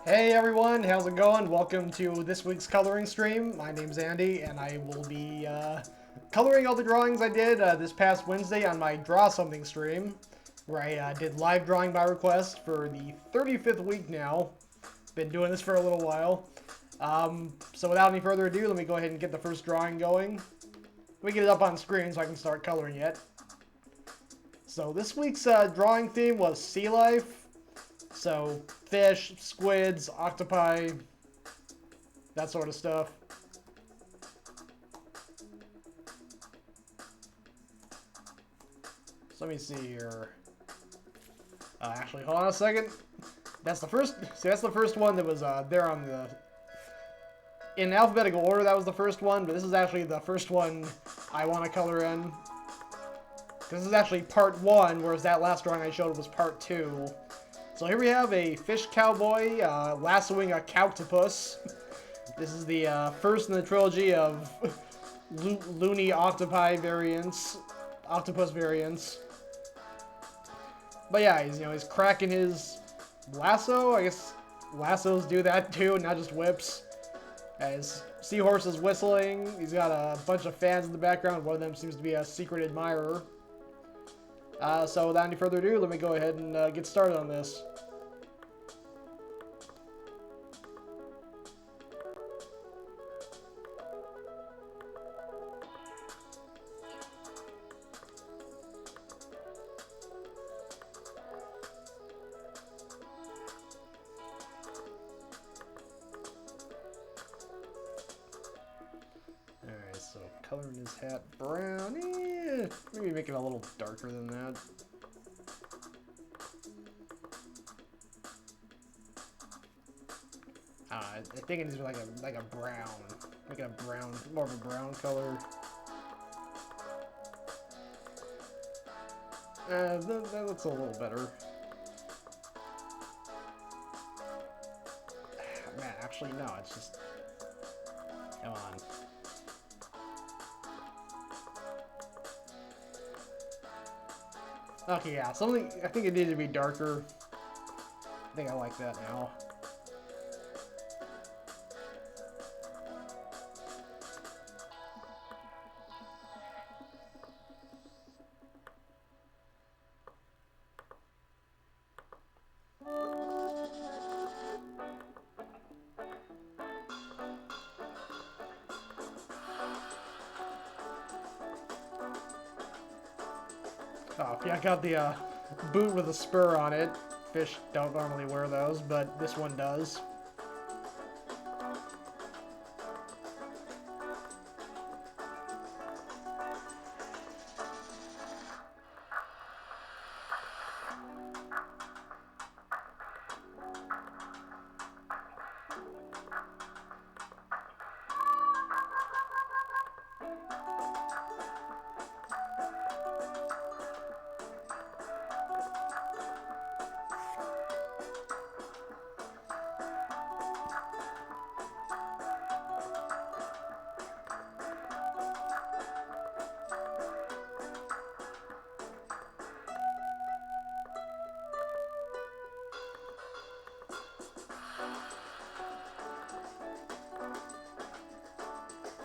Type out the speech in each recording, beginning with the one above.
Hey everyone, how's it going? Welcome to this week's coloring stream. My name's Andy, and I will be coloring all the drawings I did this past Wednesday on my Draw Something stream, where I did live drawing by request for the 35th week now. Been doing this for a little while. So without any further ado, let me go ahead and get the first drawing going. Let me get it up on screen so I can start coloring it. So this week's drawing theme was sea life. So, fish, squids, octopi, that sort of stuff. So let me see here. Actually, hold on a second. That's the first. See, that's the first one that was there on the. In alphabetical order, that was the first one, but this is actually the first one I want to color in. This is actually part 1, whereas that last drawing I showed was part 2. So here we have a fish cowboy lassoing a cowtopus. This is the first in the trilogy of loony octopi variants, octopus variants. But yeah, he's cracking his lasso. I guess lassos do that too, not just whips. His seahorse is whistling. He's got a bunch of fans in the background. One of them seems to be a secret admirer. So without any further ado, let me go ahead and get started on this. Alright, so coloring his hat brown. Maybe make it a little darker than that. I think it needs like a brown, make it a brown, more of a brown color. That looks a little better. Man, actually no, it's just, come on. Okay, yeah, something, I think it needed to be darker. I think I like that now. Oh, yeah, I got the boot with a spur on it. Fish don't normally wear those, but this one does.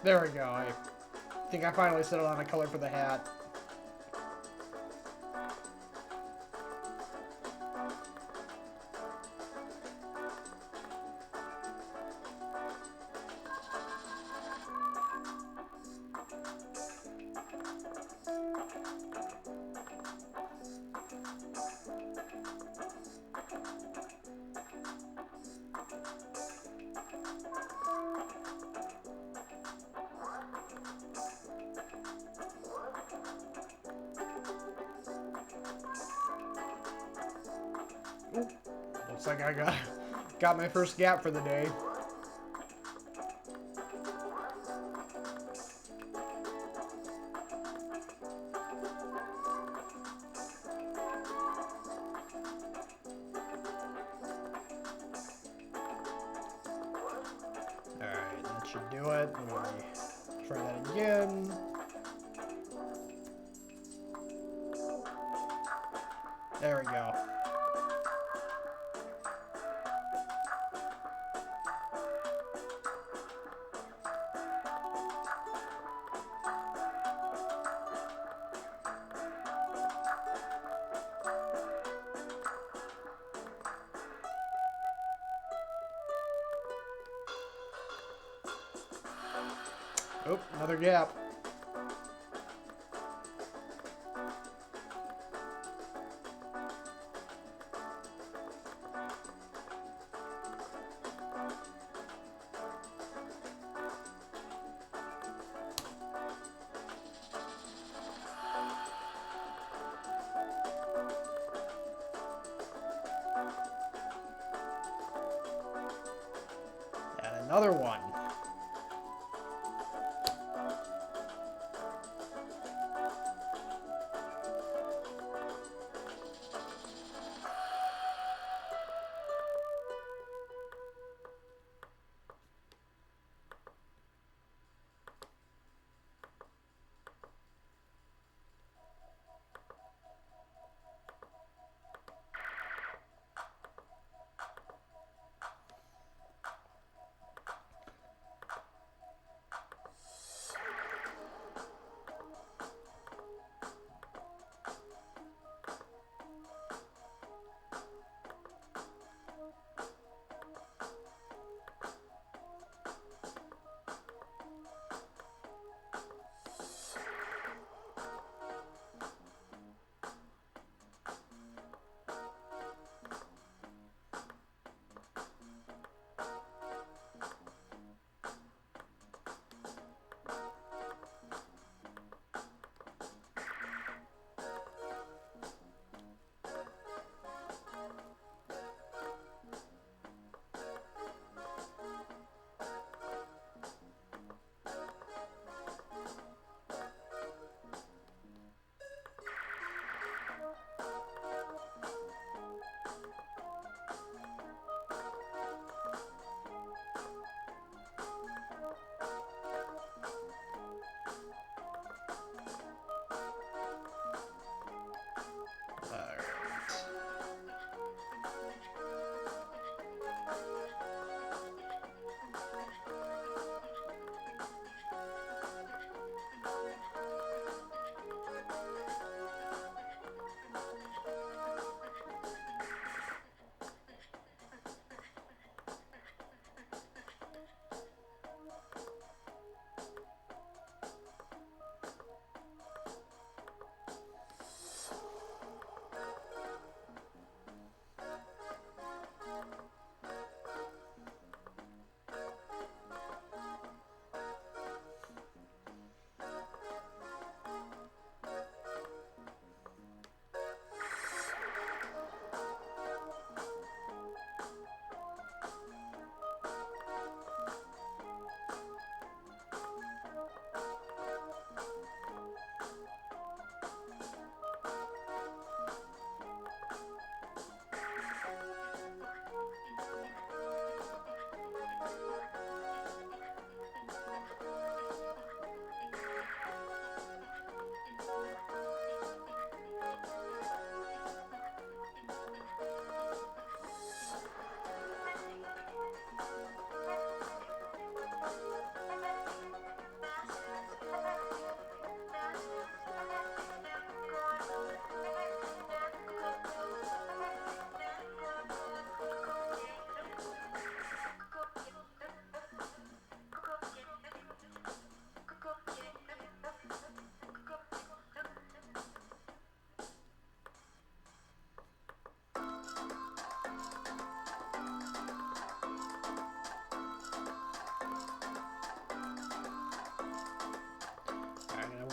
There we go. I think I finally settled on a color for the hat. Ooh, looks like I got my first gap for the day. Alright, that should do it. Let me try that again. There we go. Oh, another gap. And another one.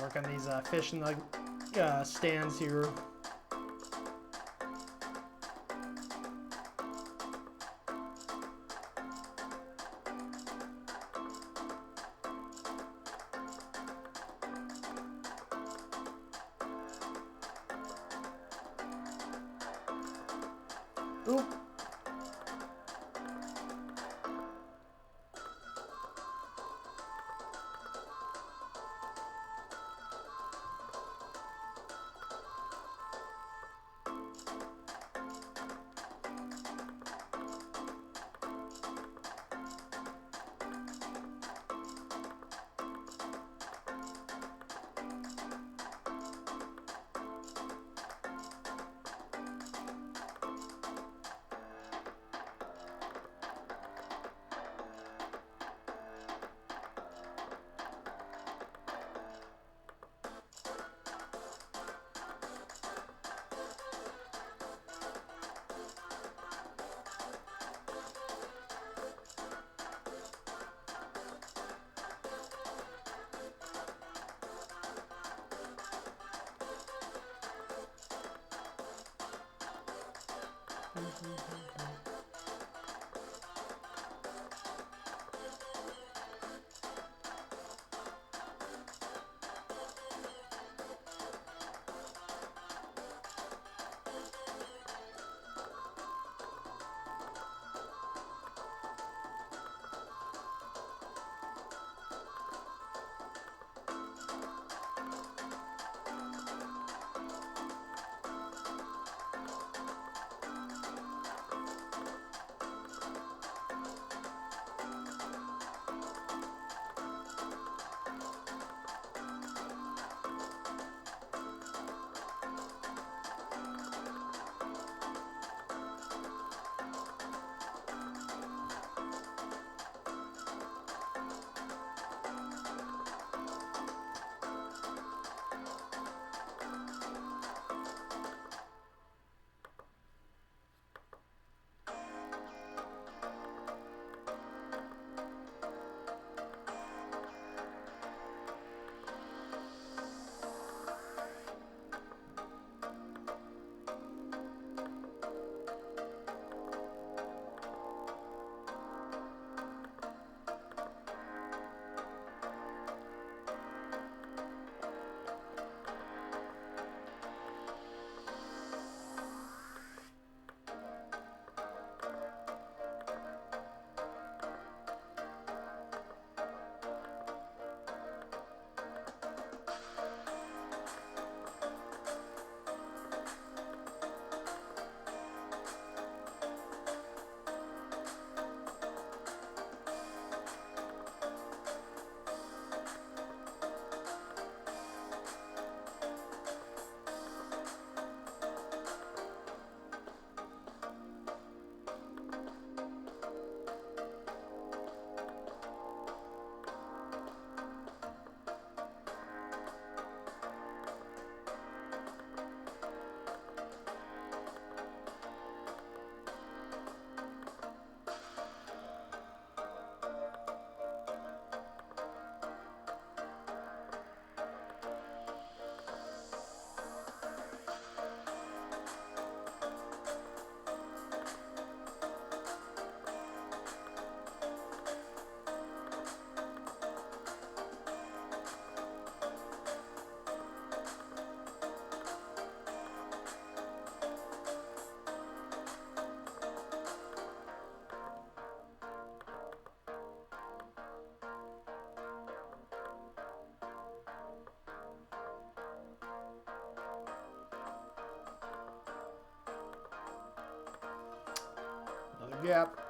Work on these fish in the stands here. Oop. Yep.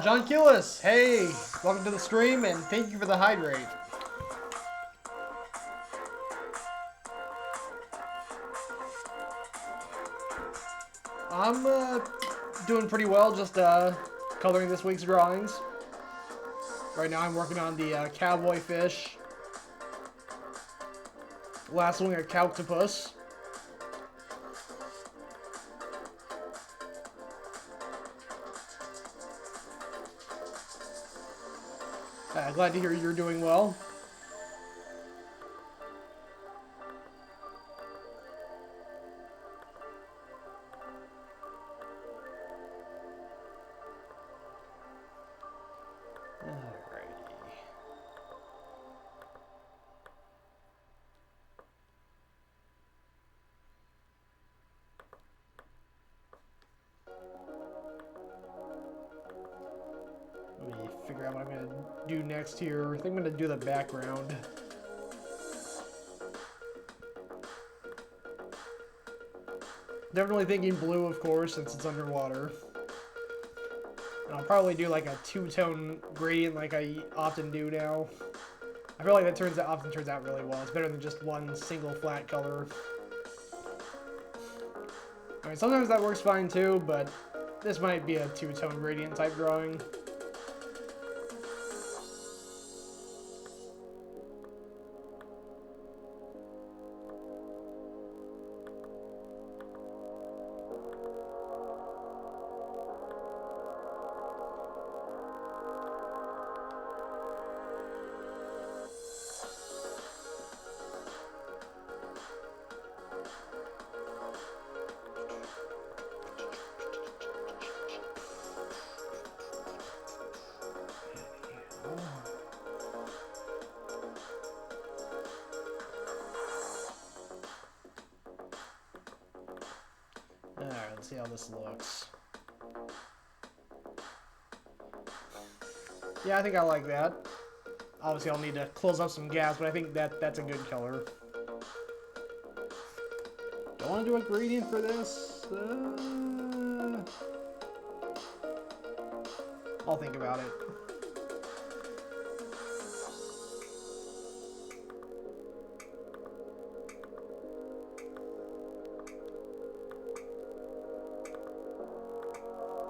John Killis, hey, welcome to the stream and thank you for the hydrate. I'm doing pretty well, just coloring this week's drawings. Right now I'm working on the cowboy fish. Last one, a Octopus. Glad to hear you're doing well. Let me figure out what I'm going to do next here. I think I'm going to do the background. Definitely thinking blue, of course, since it's underwater. And I'll probably do like a two-tone gradient like I often do now. I feel like that often turns out really well. It's better than just one single flat color. I mean, sometimes that works fine too, but this might be a two-tone gradient type drawing. Alright, let's see how this looks. Yeah, I think I like that. Obviously, I'll need to close up some gaps, but I think that's a good color. Do I want to do a gradient for this? I'll think about it.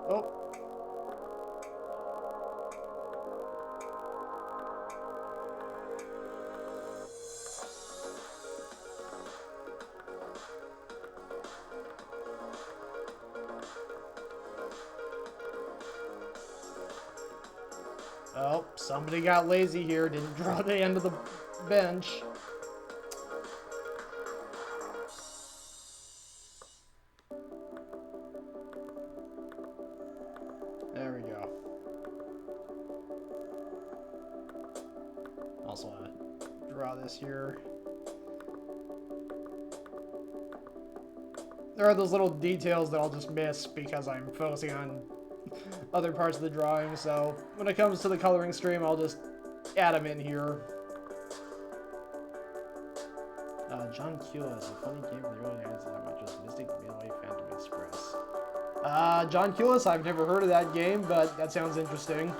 Oh. Oh, somebody got lazy here, didn't draw the end of the bench. There we go. Also want to draw this here. There are those little details that I'll just miss because I'm focusing on other parts of the drawing, so when it comes to the coloring stream, I'll just add them in here. John Kula is a funny game for the early 90s that much as Mystic Midway Phantom Express. John Kulis, I've never heard of that game, but that sounds interesting.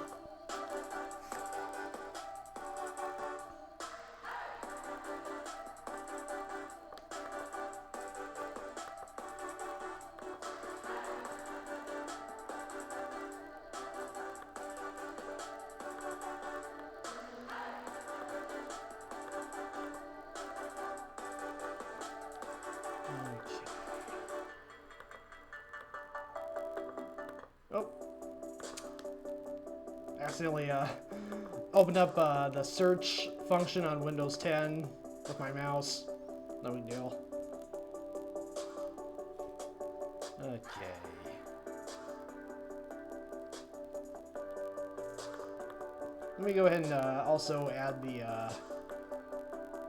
Oh. Accidentally opened up the search function on Windows 10 with my mouse. No big deal. Okay. Let me go ahead and also add the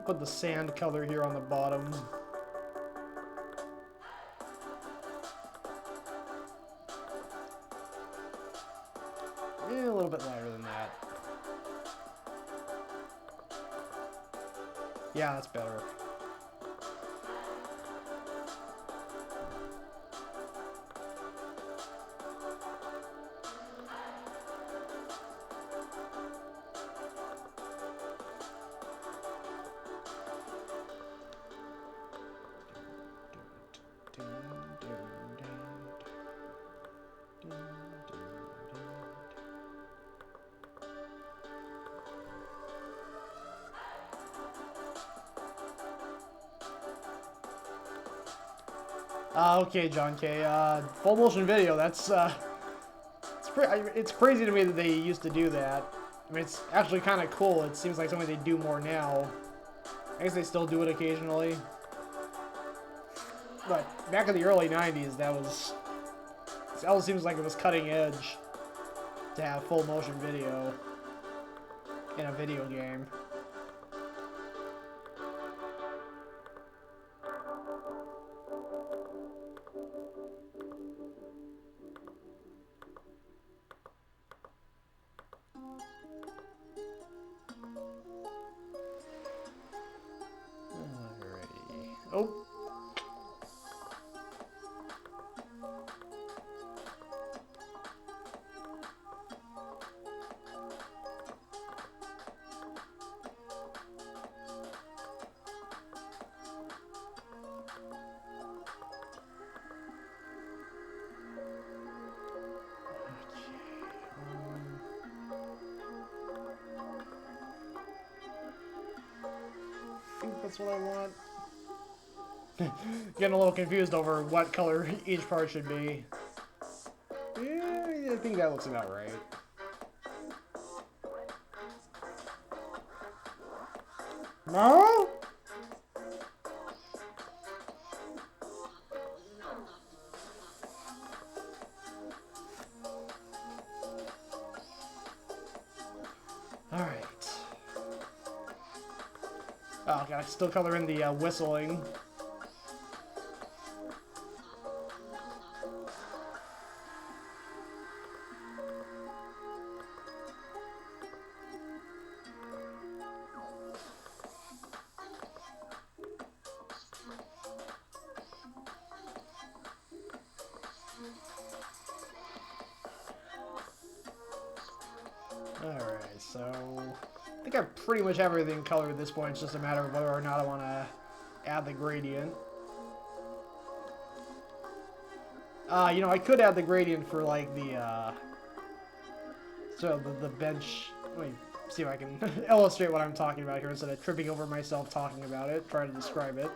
put the sand color here on the bottom. Yeah, a little bit lighter than that. Yeah, that's better. Okay, John K. Full motion video. That's it's crazy to me that they used to do that. I mean, it's actually kind of cool. It seems like something they do more now. I guess they still do it occasionally. But back in the early 90s, that always seems like it was cutting edge to have full motion video in a video game. Alrighty. Oh. I think that's what I want. Getting a little confused over what color each part should be. Yeah, I think that looks about right. No? Alright. Oh, gotta still color in the whistling. Alright, so I think I pretty much have everything colored at this point. It's just a matter of whether or not I want to add the gradient. You know, I could add the gradient for like the bench. Let me see if I can illustrate what I'm talking about here instead of tripping over myself talking about it, trying to describe it.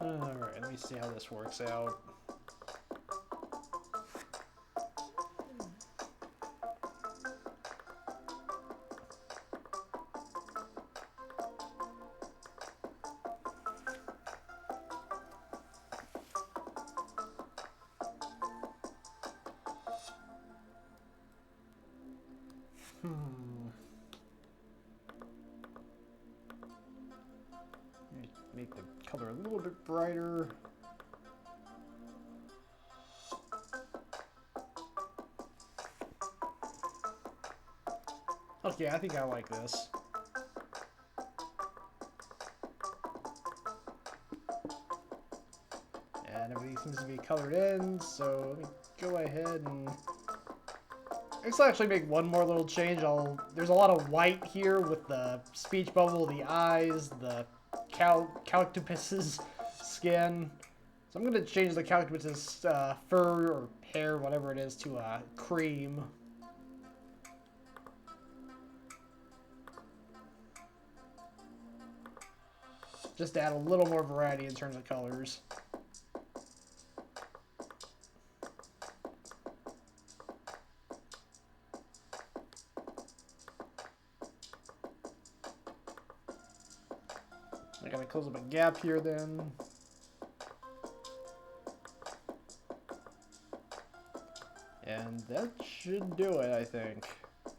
Alright, let me see how this works out. Make the color a little bit brighter. Okay, I think I like this. And everything seems to be colored in, so let me go ahead and... I guess I'll actually make one more little change. There's a lot of white here with the speech bubble, the eyes, the Octopus's skin. So I'm going to change the Octopus's fur or hair, whatever it is, to cream. Just to add a little more variety in terms of colors. I gotta close up a gap here then. And that should do it, I think. I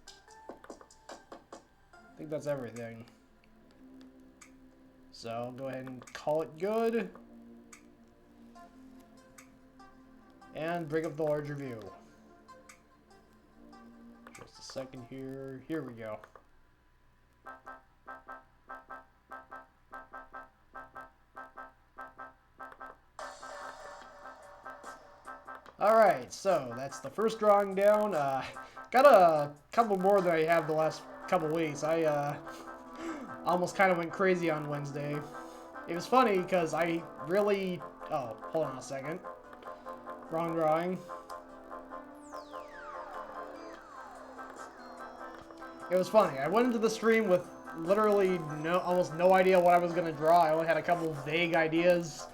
think that's everything. So I'll go ahead and call it good. And bring up the larger view. Just a second here. Here we go. Alright, so that's the first drawing down. Got a couple more than I have the last couple weeks. I almost kind of went crazy on Wednesday. It was funny because I really... Oh, hold on a second. Wrong drawing. It was funny. I went into the stream with literally almost no idea what I was going to draw. I only had a couple vague ideas.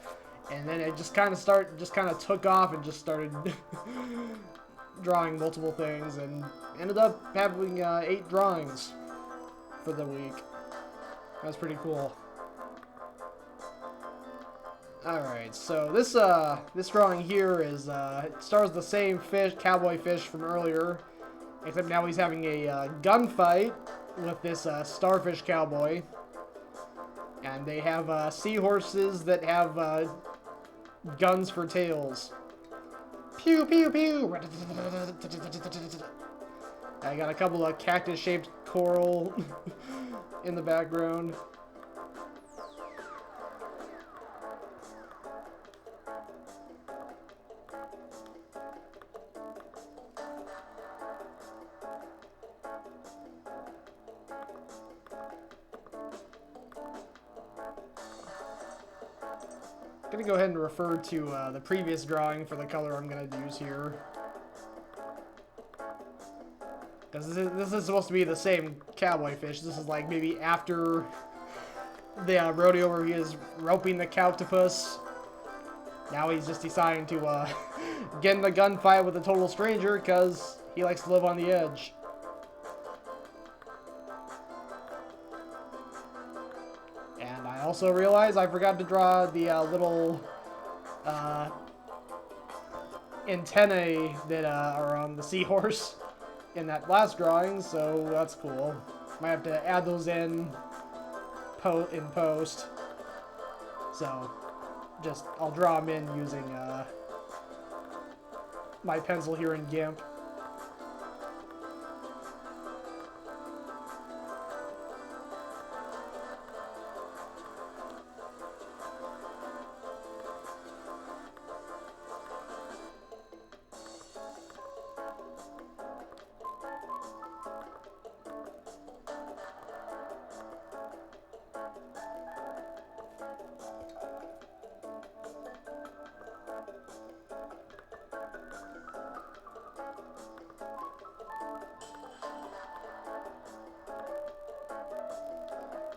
And then it just kind of took off and just started drawing multiple things, and ended up having 8 drawings for the week. That was pretty cool. Alright, so this drawing here is it stars the same fish, cowboy fish from earlier, except now he's having a gunfight with this starfish cowboy. And they have seahorses that have guns for tails. Pew, pew, pew! I got a couple of cactus-shaped coral in the background. I'm going to go ahead and refer to the previous drawing for the color I'm going to use here. Because this is supposed to be the same cowboy fish. This is like maybe after the rodeo where he is roping the cowtopus. Now he's just deciding to get in the gunfight with a total stranger because he likes to live on the edge. And I also realized I forgot to draw the little antennae that are on the seahorse in that last drawing, so that's cool. Might have to add those in post. So I'll draw them in using my pencil here in GIMP.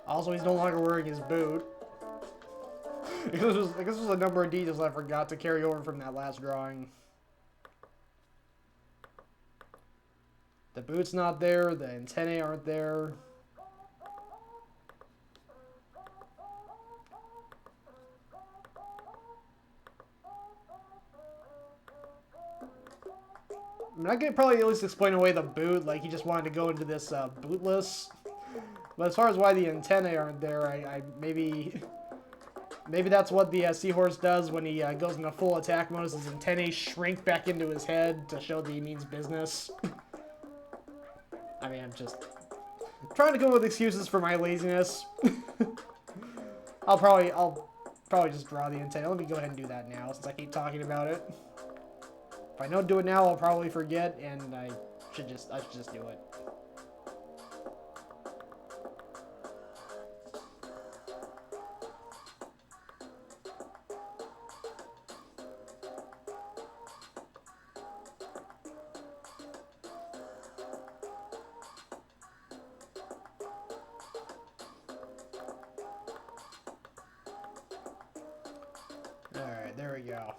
Also, he's no longer wearing his boot. I guess this was a number of details I forgot to carry over from that last drawing. The boot's not there, the antennae aren't there. I mean, I could probably at least explain away the boot, like he just wanted to go into this bootless. But as far as why the antennae aren't there, I maybe that's what the seahorse does when he goes into full attack mode. His antennae shrink back into his head to show that he means business. I mean, I'm just trying to come up with excuses for my laziness. I'll probably just draw the antennae. Let me go ahead and do that now, since I keep talking about it. If I don't do it now, I'll probably forget, and I should just do it. Alright, there we go.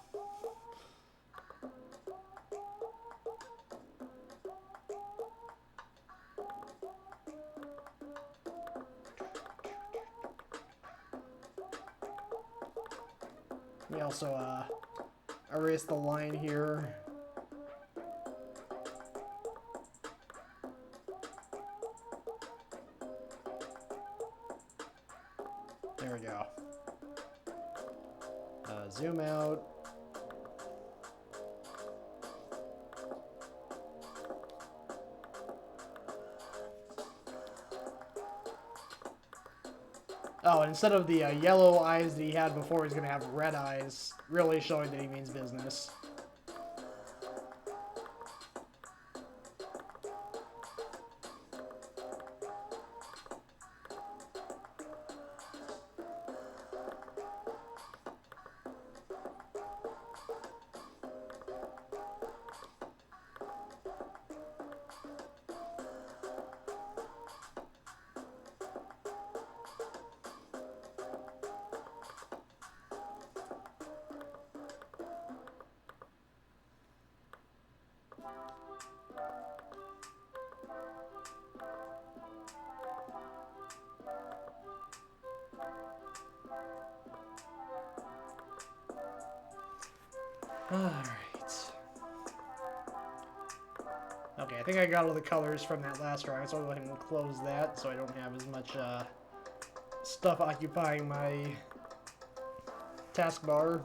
Let me also erase the line here. There we go. Zoom out. Oh, and instead of the yellow eyes that he had before, he's going to have red eyes, really showing that he means business. Alright. Okay, I think I got all the colors from that last drawing, so I'll go ahead and close that so I don't have as much stuff occupying my taskbar.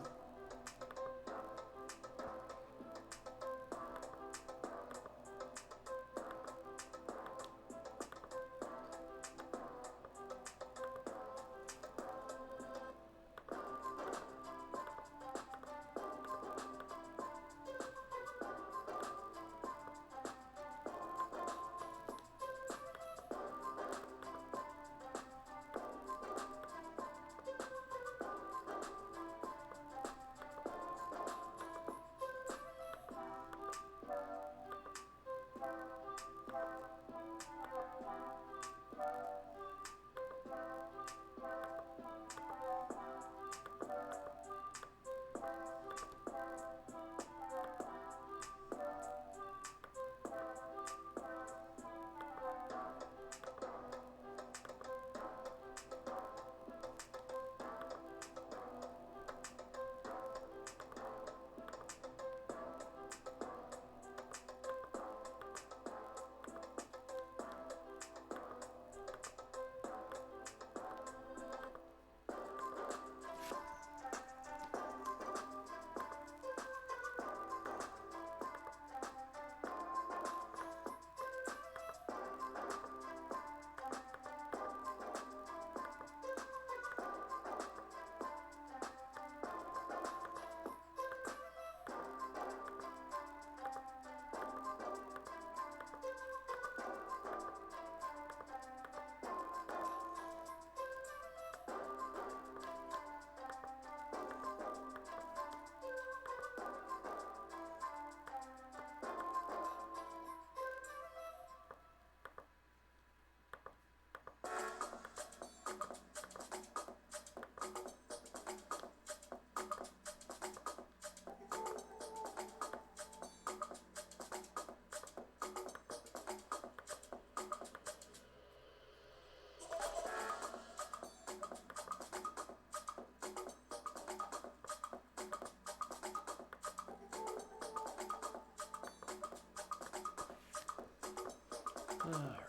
Alright.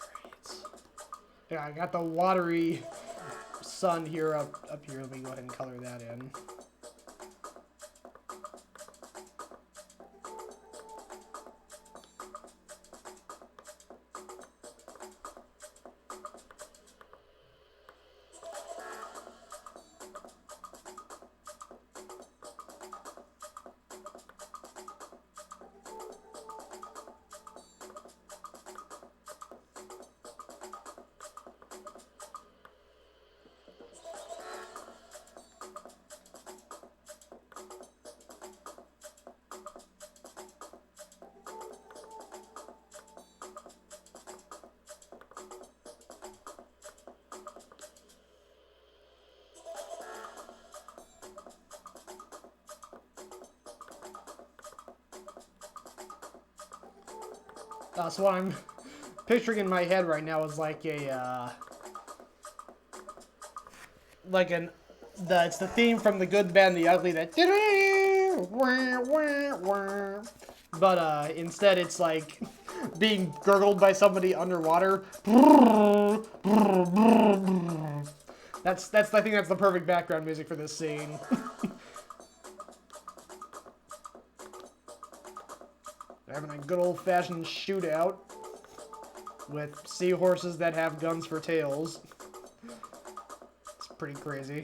Yeah, I got the watery sun here up here. Let me go ahead and color that in. So what I'm picturing in my head right now is like a like an it's the theme from The Good, the Bad, and the Ugly. That. But instead, it's like being gurgled by somebody underwater. That's I think that's the perfect background music for this scene. They're having a good old-fashioned shootout with seahorses that have guns for tails. It's pretty crazy.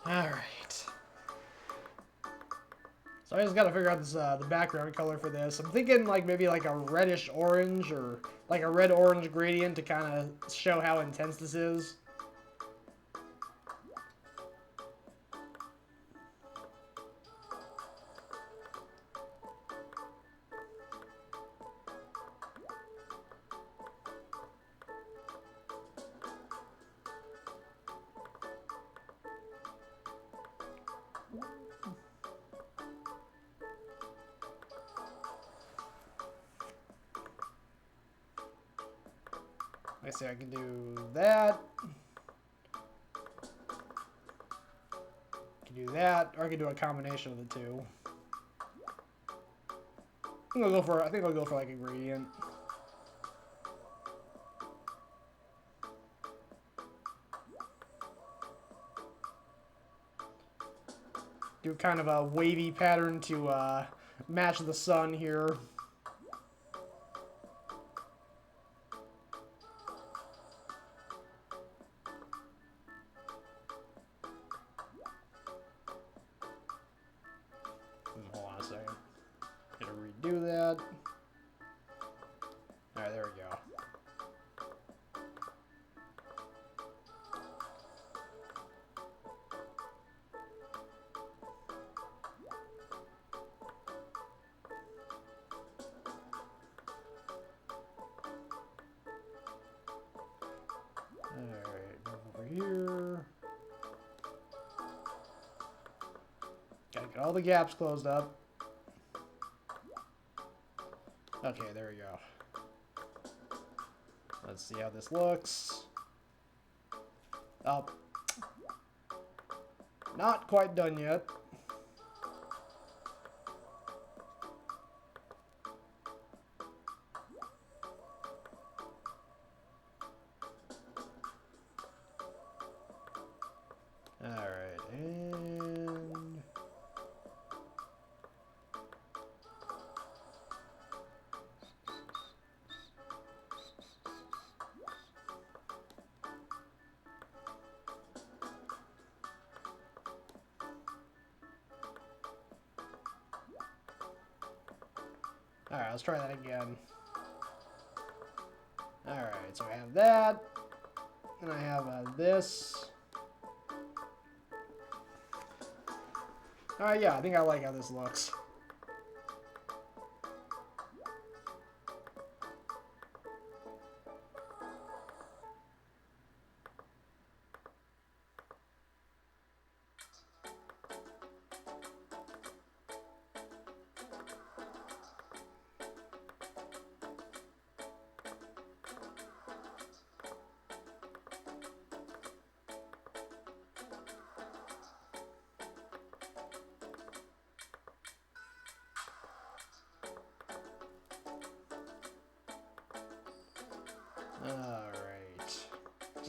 Alright. So I just gotta figure out this the background color for this. I'm thinking like maybe like a reddish orange or like a red-orange gradient to kind of show how intense this is. I see I can do that. I can do that, or I can do a combination of the two. I think I'll go for like a gradient. Do kind of a wavy pattern to match the sun here. Hold on a second. Gonna redo that. Alright, there we go. Alright, over here. Gotta get all the gaps closed up. Okay, there we go. Let's see how this looks. Oh. Not quite done yet. Alright, and... Alright, let's try that again. Alright, so I have that. And I have this. Alright, yeah, I think I like how this looks.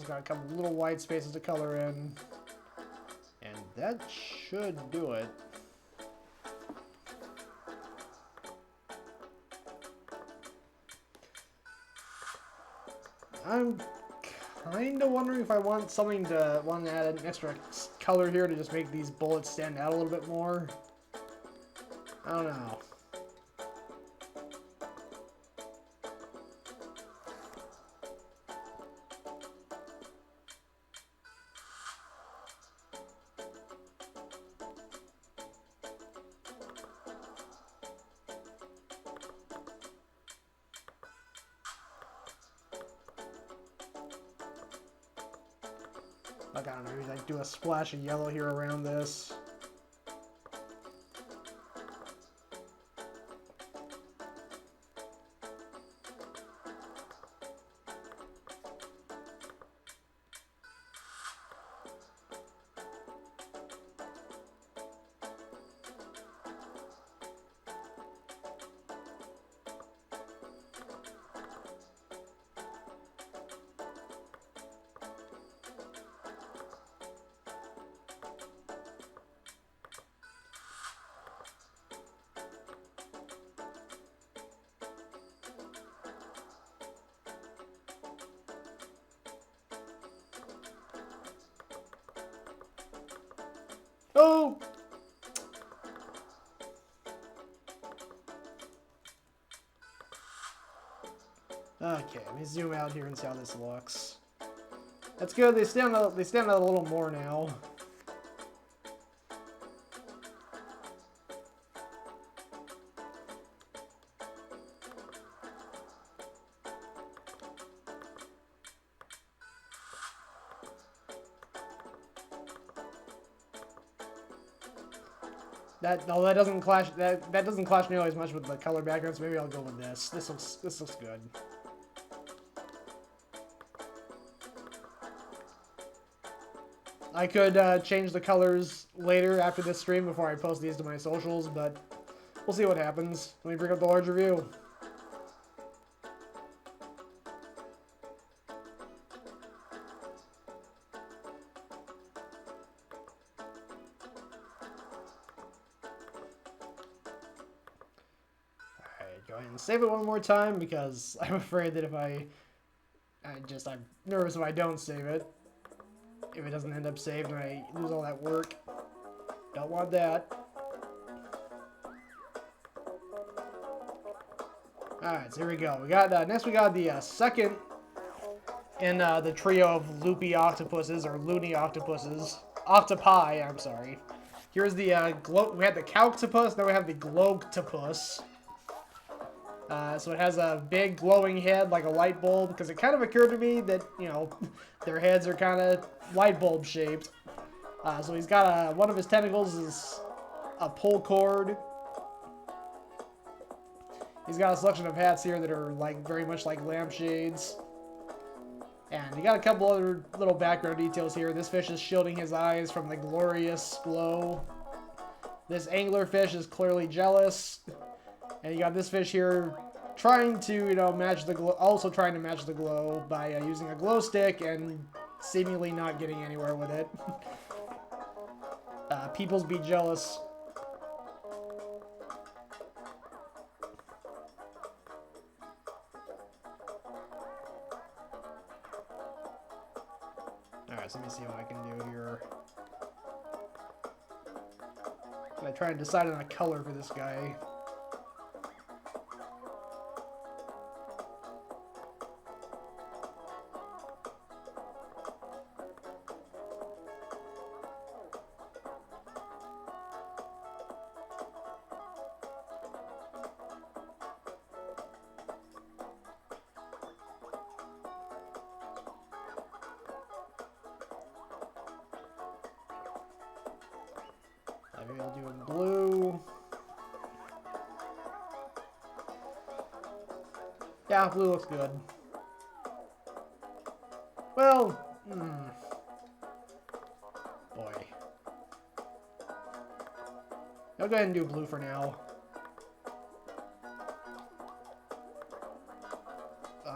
just got a couple little white spaces to color in. And that should do it. I'm kind of wondering if I want to add an extra color here to just make these bullets stand out a little bit more. I don't know. Like, I don't know, maybe like do a splash of yellow here around this. Oh! Okay, let me zoom out here and see how this looks. That's good. They stand out a little more now. That doesn't clash. That doesn't clash nearly as much with the color background. So maybe I'll go with this. This looks good. I could change the colors later after this stream before I post these to my socials, but we'll see what happens. Let me bring up the larger view. Go ahead and save it one more time because I'm afraid that if I'm nervous if I don't save it. If it doesn't end up saved and I lose all that work. Don't want that. Alright, so here we go. We got next we got the second in the trio of loopy octopuses, or loony octopuses. Octopi, I'm sorry. Here's the we had the cowctopus, now we have the globtopus. So it has a big glowing head like a light bulb, because it kind of occurred to me that, you know, their heads are kind of light bulb shaped. So he's got one of his tentacles is a pull cord. He's got a selection of hats here that are like very much like lampshades. And you got a couple other little background details here. This fish is shielding his eyes from the glorious glow. This anglerfish is clearly jealous. And you got this fish here trying to, you know, match the glow, also trying to match the glow by using a glow stick and seemingly not getting anywhere with it. Peoples be jealous. Alright, so let me see what I can do here. I try and decide on a color for this guy. Maybe I'll do in blue. Yeah, blue looks good. Well, boy. I'll go ahead and do blue for now.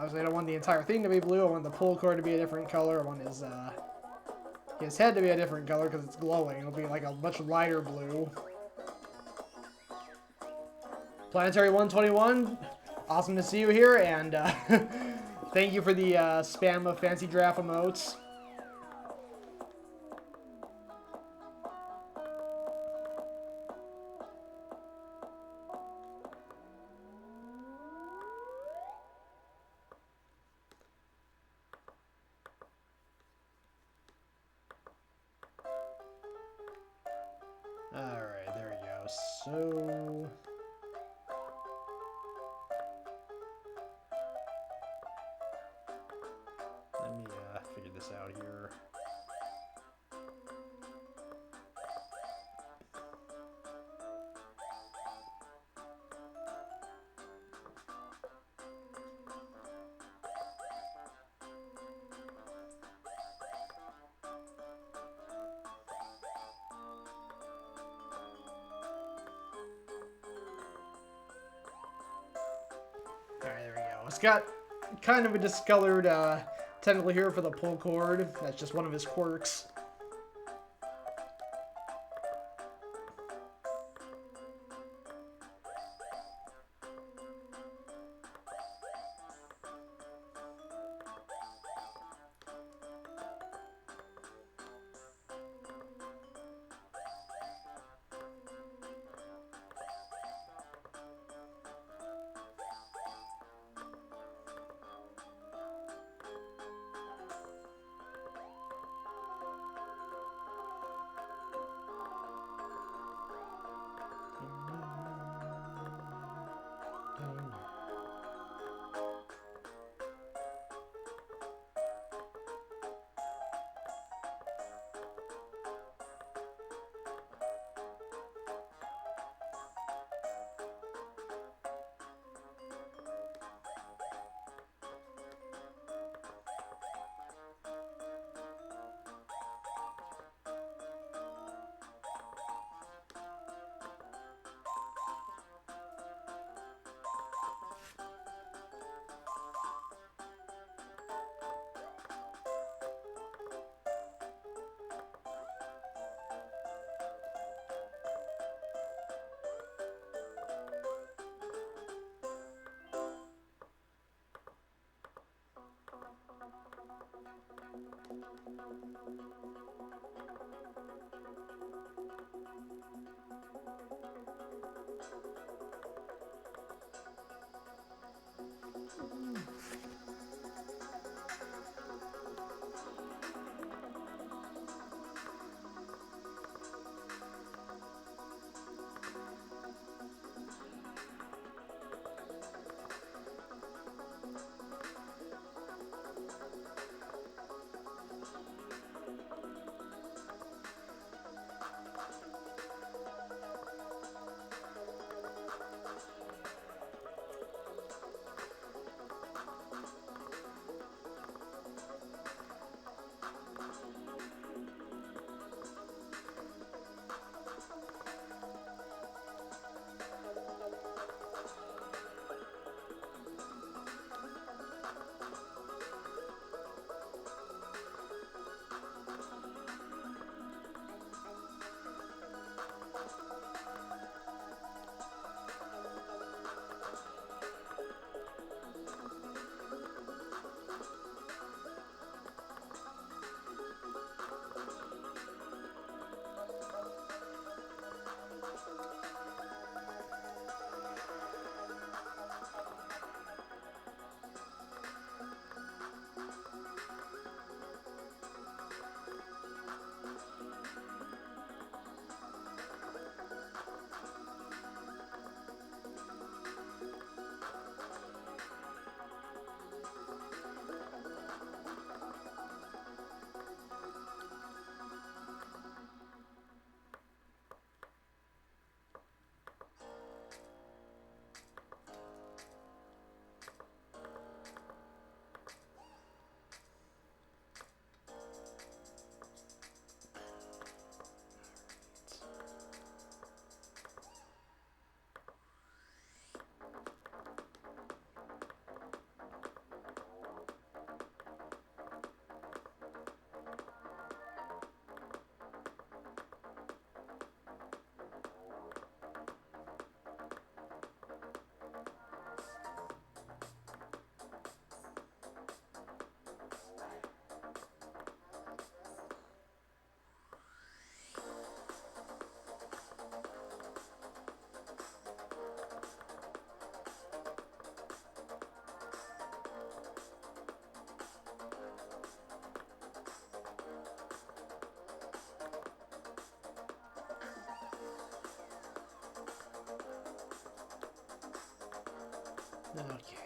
Obviously, I don't want the entire thing to be blue. I want the pull cord to be a different color. I want his head to be a different color because it's glowing. It'll be like a much lighter blue. Planetary 121, awesome to see you here, and thank you for the spam of fancy draft emotes. Alright, there we go. So... let me figure this out here. Alright, there we go. It's got kind of a discolored tentacle here for the pull cord. That's just one of his quirks. Okay.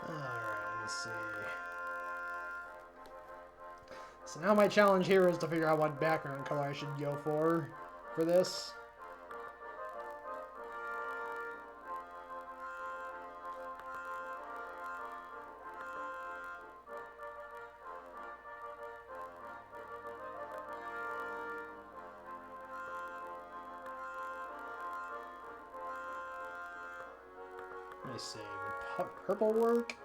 Alright, let's see. So now my challenge here is to figure out what background color I should go for this. Let me see. Would purple work?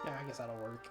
Yeah, I guess that'll work.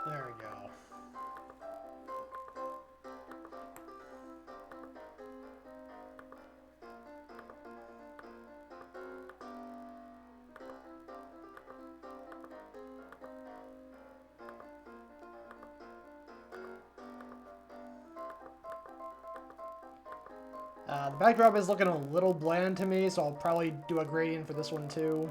There we go. The backdrop is looking a little bland to me, so I'll probably do a gradient for this one too.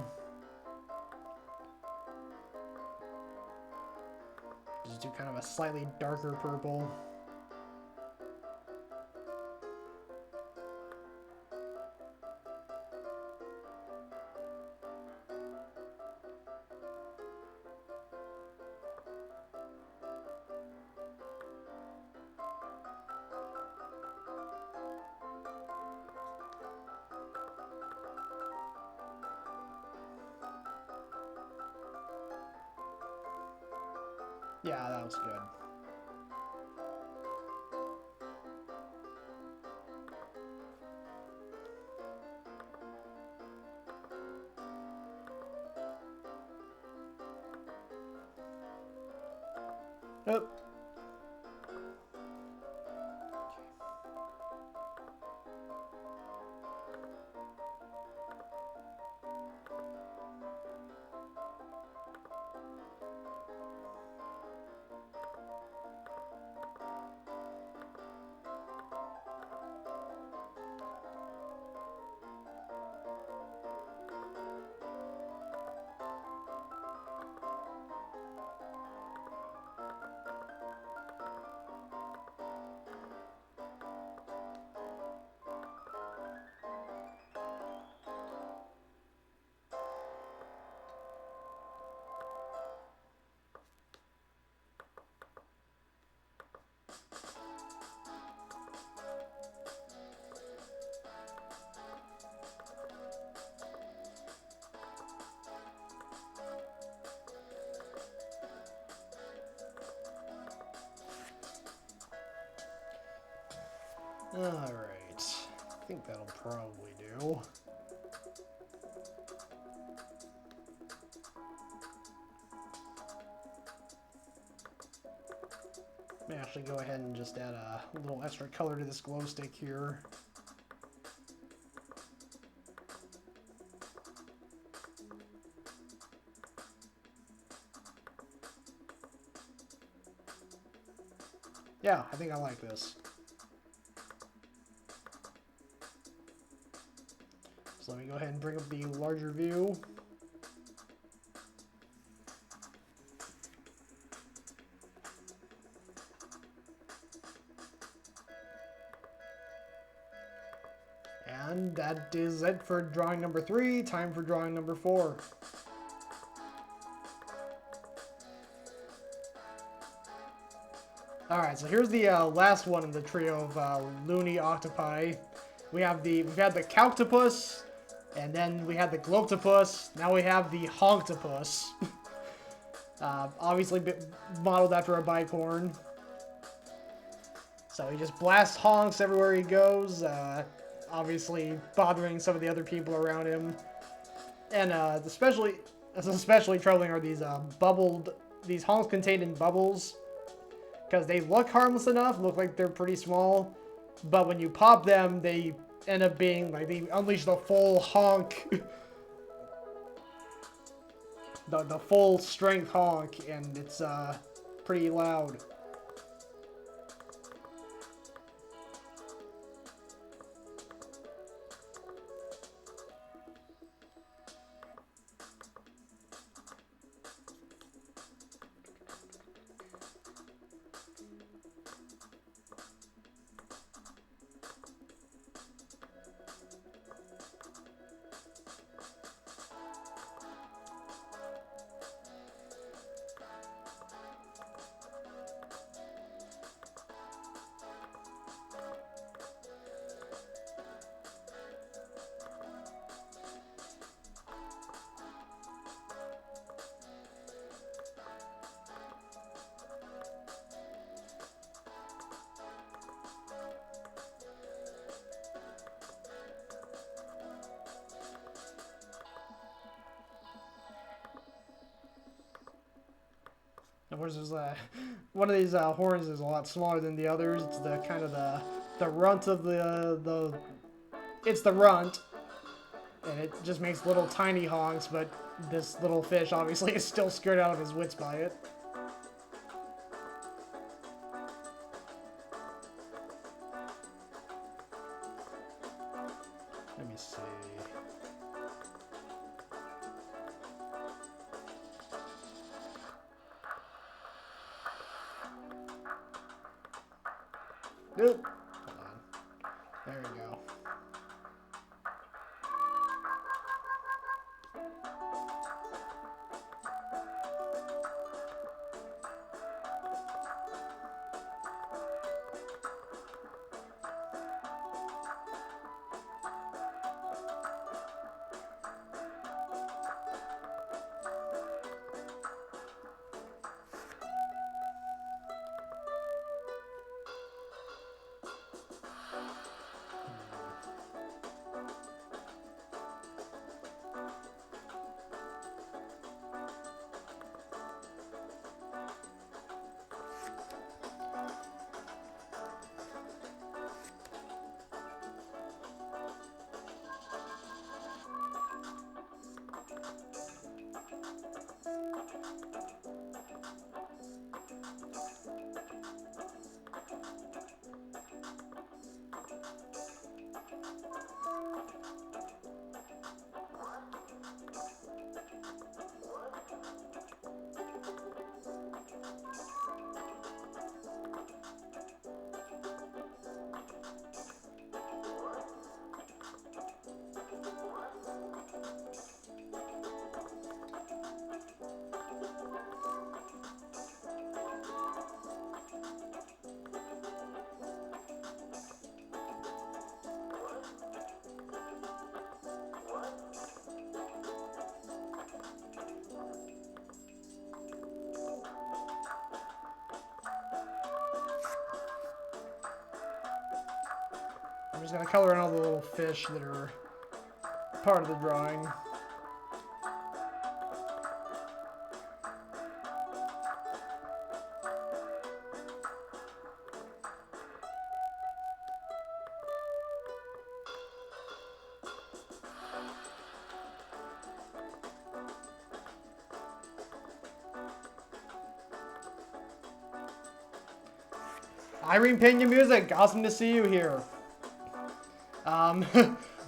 Just do kind of a slightly darker purple. Yeah, that was good. Oh. Alright, I think that'll probably do. May actually go ahead and just add a little extra color to this glow stick here. Yeah, I think I like this. So let me go ahead and bring up the larger view. And that is it for drawing number 3. Time for drawing number 4. Alright, so here's the last one in the trio of loony octopi. We've had the Cactopus, and then we had the Glotopus. Now we have the Honktopus. Obviously modeled after a bicorn. So he just blasts honks everywhere he goes, obviously bothering some of the other people around him. And especially troubling are these these honks contained in bubbles. Because they look harmless enough, look like they're pretty small, but when you pop them, they end up being, like, they unleash the full honk. the full strength honk, and it's pretty loud. Of course, there's one of these horns is a lot smaller than the others. It's the kind of the runt of it's the runt, and it just makes little tiny honks. But this little fish obviously is still scared out of his wits by it. Let me see. Nope. Hold on. There we go. I'm just going to color in all the little fish that are part of the drawing. Irene Pena Music, awesome to see you here.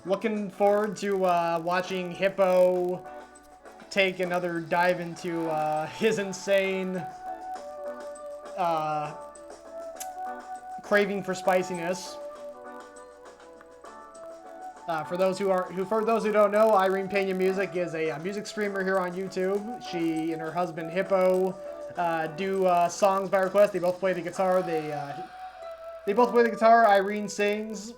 Looking forward to watching Hippo take another dive into his insane craving for spiciness. For those who don't know, Irene Pena Music is a music streamer here on YouTube. She and her husband Hippo do songs by request. They both play the guitar. They both play the guitar. Irene sings,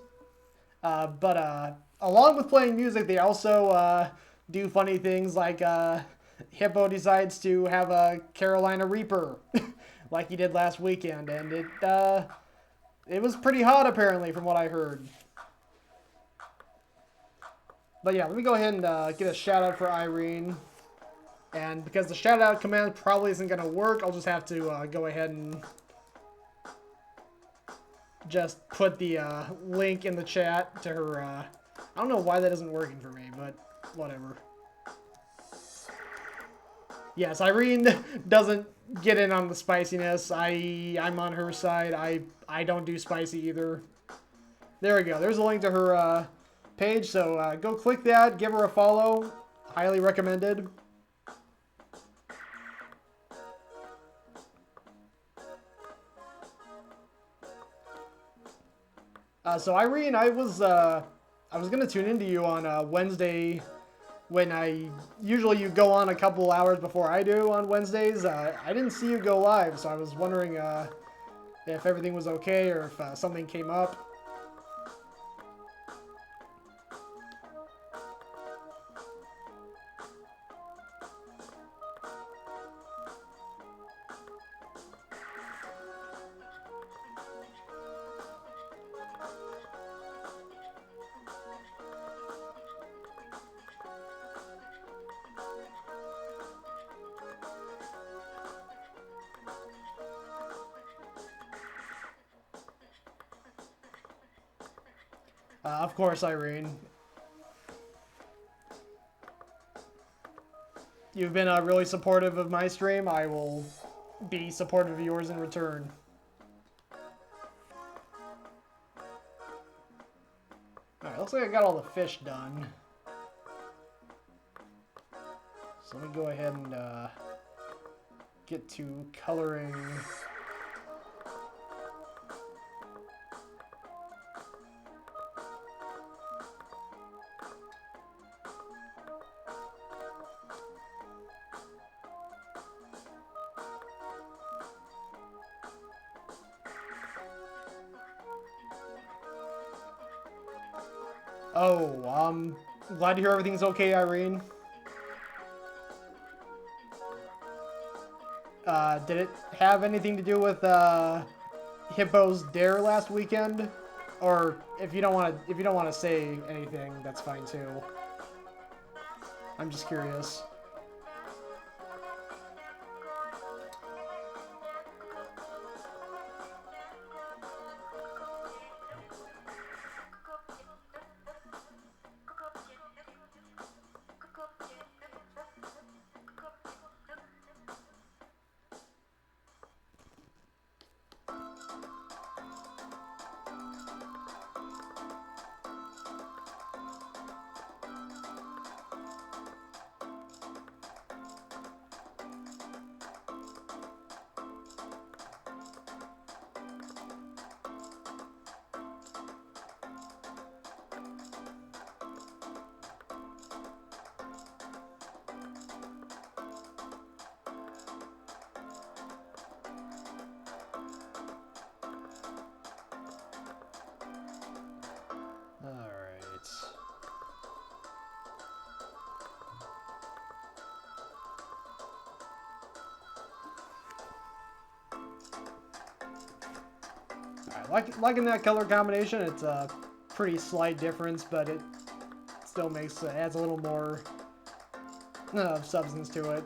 but along with playing music, they also do funny things like Hippo decides to have a Carolina Reaper, like he did last weekend, and it was pretty hot apparently, from what I heard. But yeah, let me go ahead and get a shout out for Irene. And because the shout out command probably isn't going to work, I'll just have to go ahead and just put the link in the chat to her. I don't know why that isn't working for me, but whatever. Yes, Irene doesn't get in on the spiciness. I'm on her side. I don't do spicy either. There we go. There's a link to her page, so go click that, give her a follow. Highly recommended. So Irene, I was gonna tune into you on Wednesday, when usually you go on a couple hours before I do on Wednesdays. I didn't see you go live, so I was wondering if everything was okay or if something came up. Of course, Irene. You've been really supportive of my stream. I will be supportive of yours in return. Alright, looks like I got all the fish done. So let me go ahead and get to coloring. Oh, glad to hear everything's okay, Irene. Did it have anything to do with Hippo's dare last weekend? Or if you don't want to say anything, that's fine too. I'm just curious. Liking that color combination. It's pretty slight difference, but it still makes adds a little more substance to it.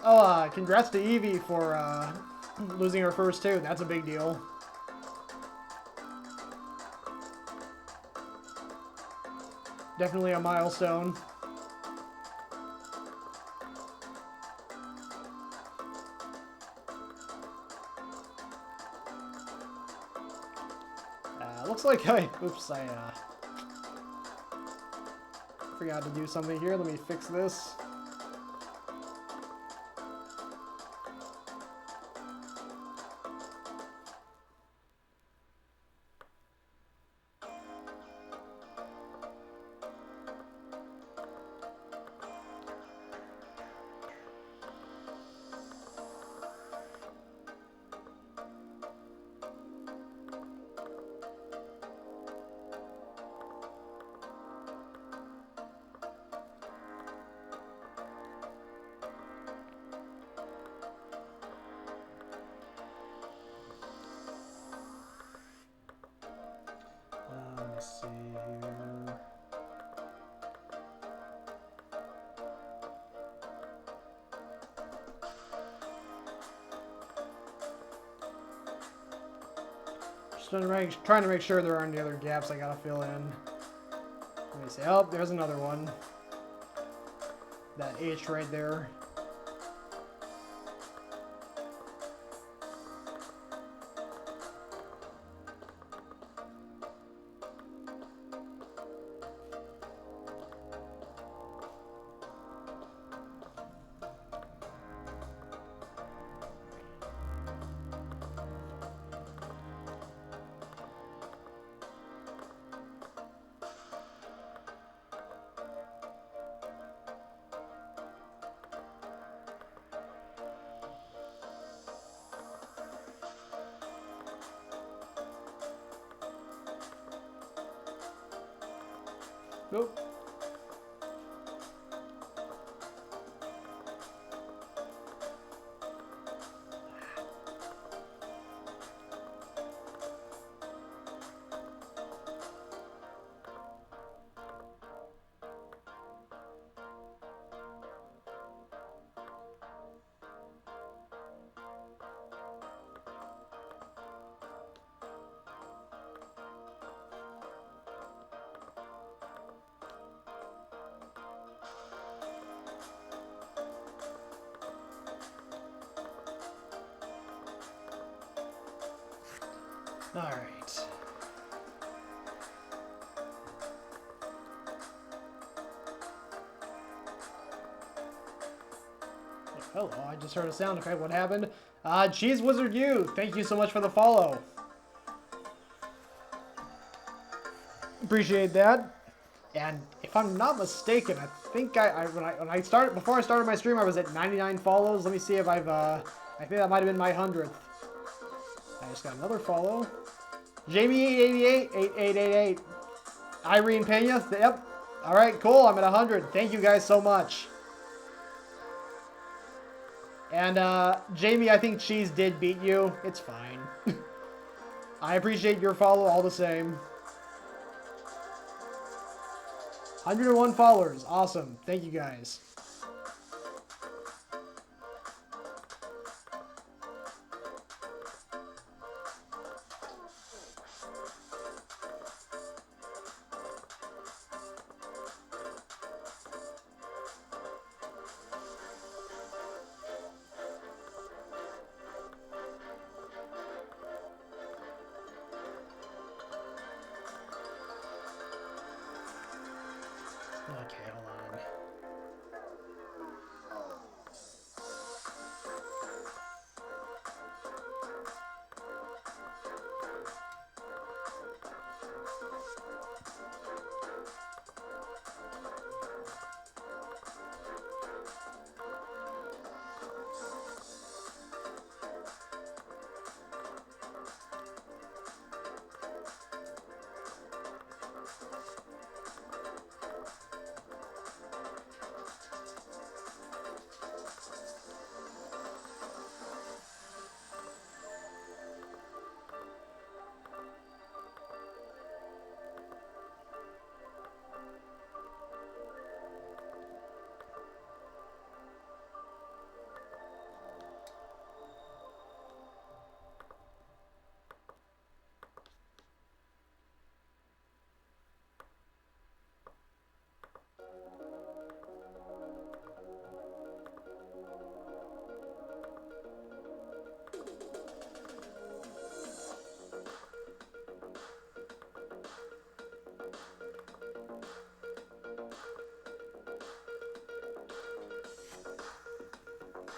Oh, congrats to Evie for losing her first two. That's a big deal. Definitely a milestone. Looks like I forgot to do something here. Let me fix this. Let's see here. Just trying to make sure there aren't any other gaps I gotta fill in. Let me see. Oh, there's another one. That H right there. Nope. All right. Oh, hello, I just heard a sound effect. What happened? Cheese Wizard U, thank you so much for the follow. Appreciate that. And if I'm not mistaken, I think before I started my stream, I was at 99 follows. Let me see if I think that might have been my 100th. I just got another follow. Jamie888, 8888. Irene Pena, yep. All right, cool. I'm at 100. Thank you guys so much. And Jamie, I think Cheese did beat you. It's fine. I appreciate your follow all the same. 101 followers. Awesome. Thank you guys. Okay, hold on.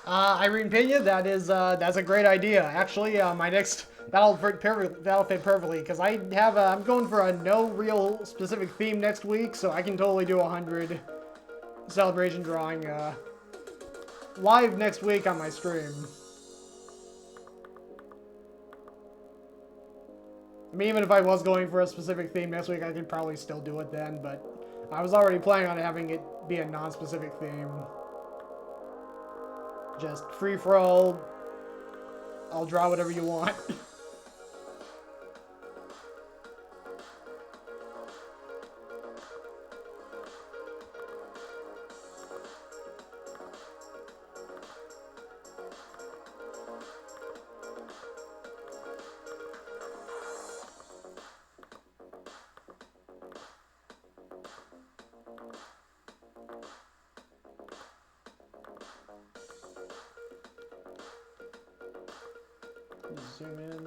Irene Pena, that's a great idea. Actually, my next that'll fit perfectly because I'm going for a no real specific theme next week, so I can totally do 100 celebration drawing live next week on my stream. I mean, even if I was going for a specific theme next week, I could probably still do it then, but I was already planning on having it be a non-specific theme. Just free for all. I'll draw whatever you want. Zoom in.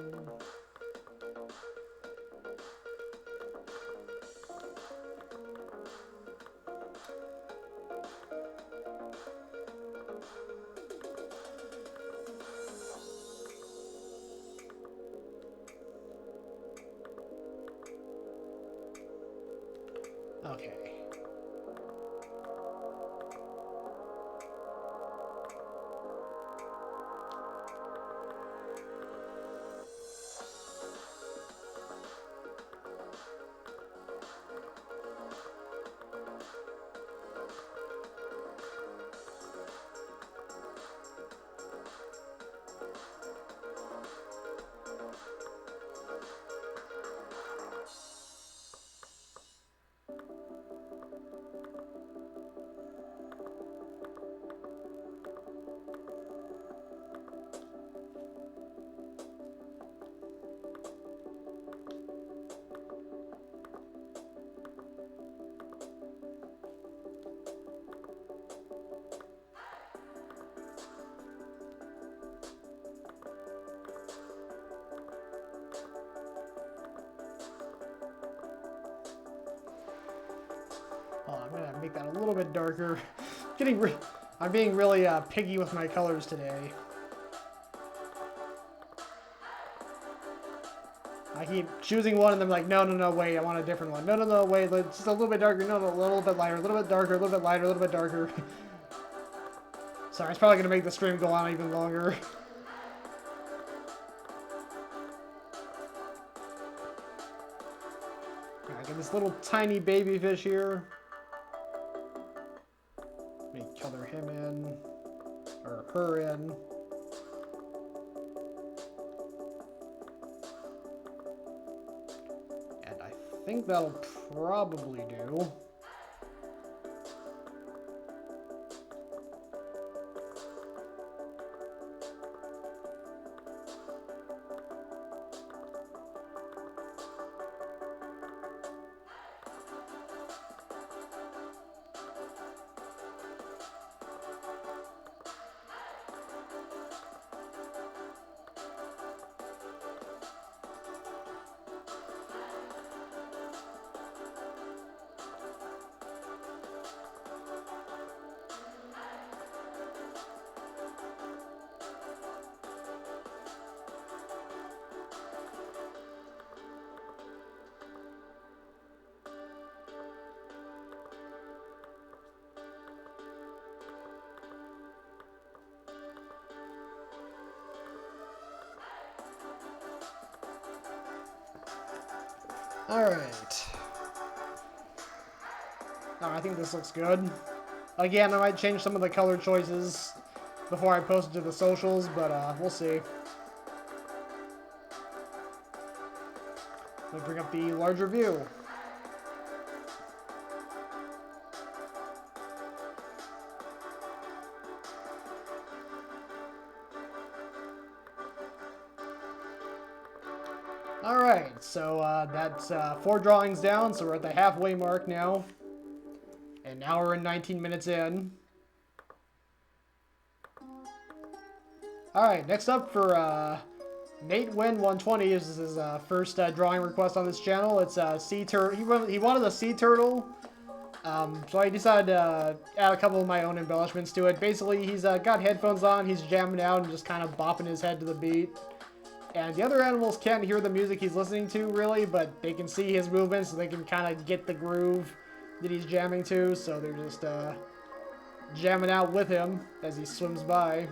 Okay. Oh, I'm gonna make that a little bit darker. I'm being really picky with my colors today. I keep choosing one and I'm like, no, wait, I want a different one. No, wait, just a little bit darker. No, a little bit lighter, a little bit darker, a little bit lighter, a little bit darker. Sorry, it's probably gonna make the stream go on even longer. Alright, get this little tiny baby fish here. Let me color him in, or her in. And I think that'll probably do. Alright. Oh, I think this looks good. Again, I might change some of the color choices before I post it to the socials, but we'll see. Let me bring up the larger view. Alright, so that's 4 drawings down, so we're at the halfway mark now. An hour and 19 minutes in. Alright, next up for Nate Win 120 is his first drawing request on this channel. It's a sea turtle. He wanted a sea turtle, so I decided to add a couple of my own embellishments to it. Basically, he's got headphones on, he's jamming out and just kind of bopping his head to the beat. And the other animals can't hear the music he's listening to, really, but they can see his movements, so they can kind of get the groove that he's jamming to, so they're just jamming out with him as he swims by.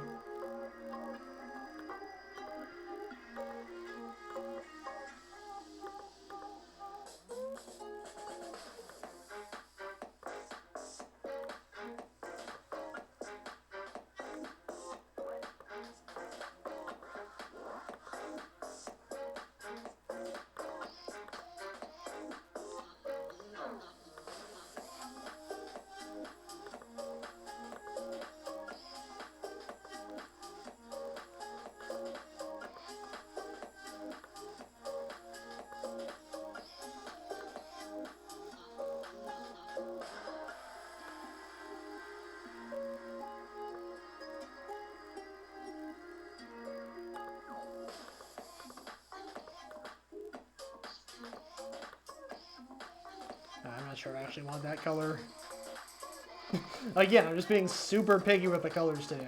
I'm not sure I actually want that color. Again, I'm just being super picky with the colors today.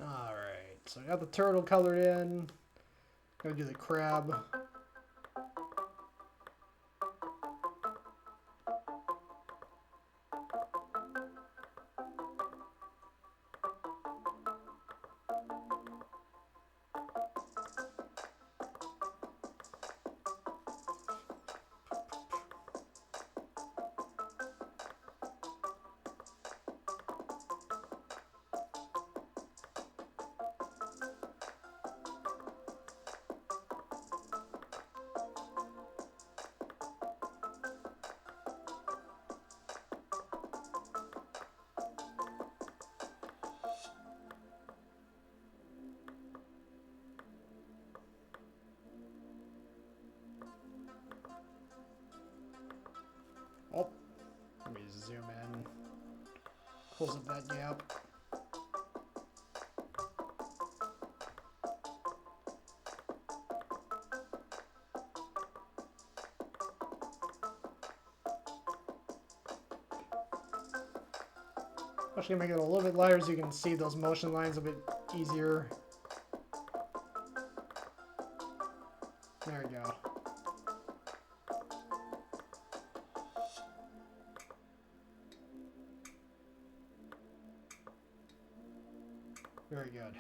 Alright, so I got the turtle colored in. Gonna do the crab. Oh, let me zoom in. Close up that gap. Actually, make it a little bit lighter so you can see those motion lines a bit easier. There we go. Very good.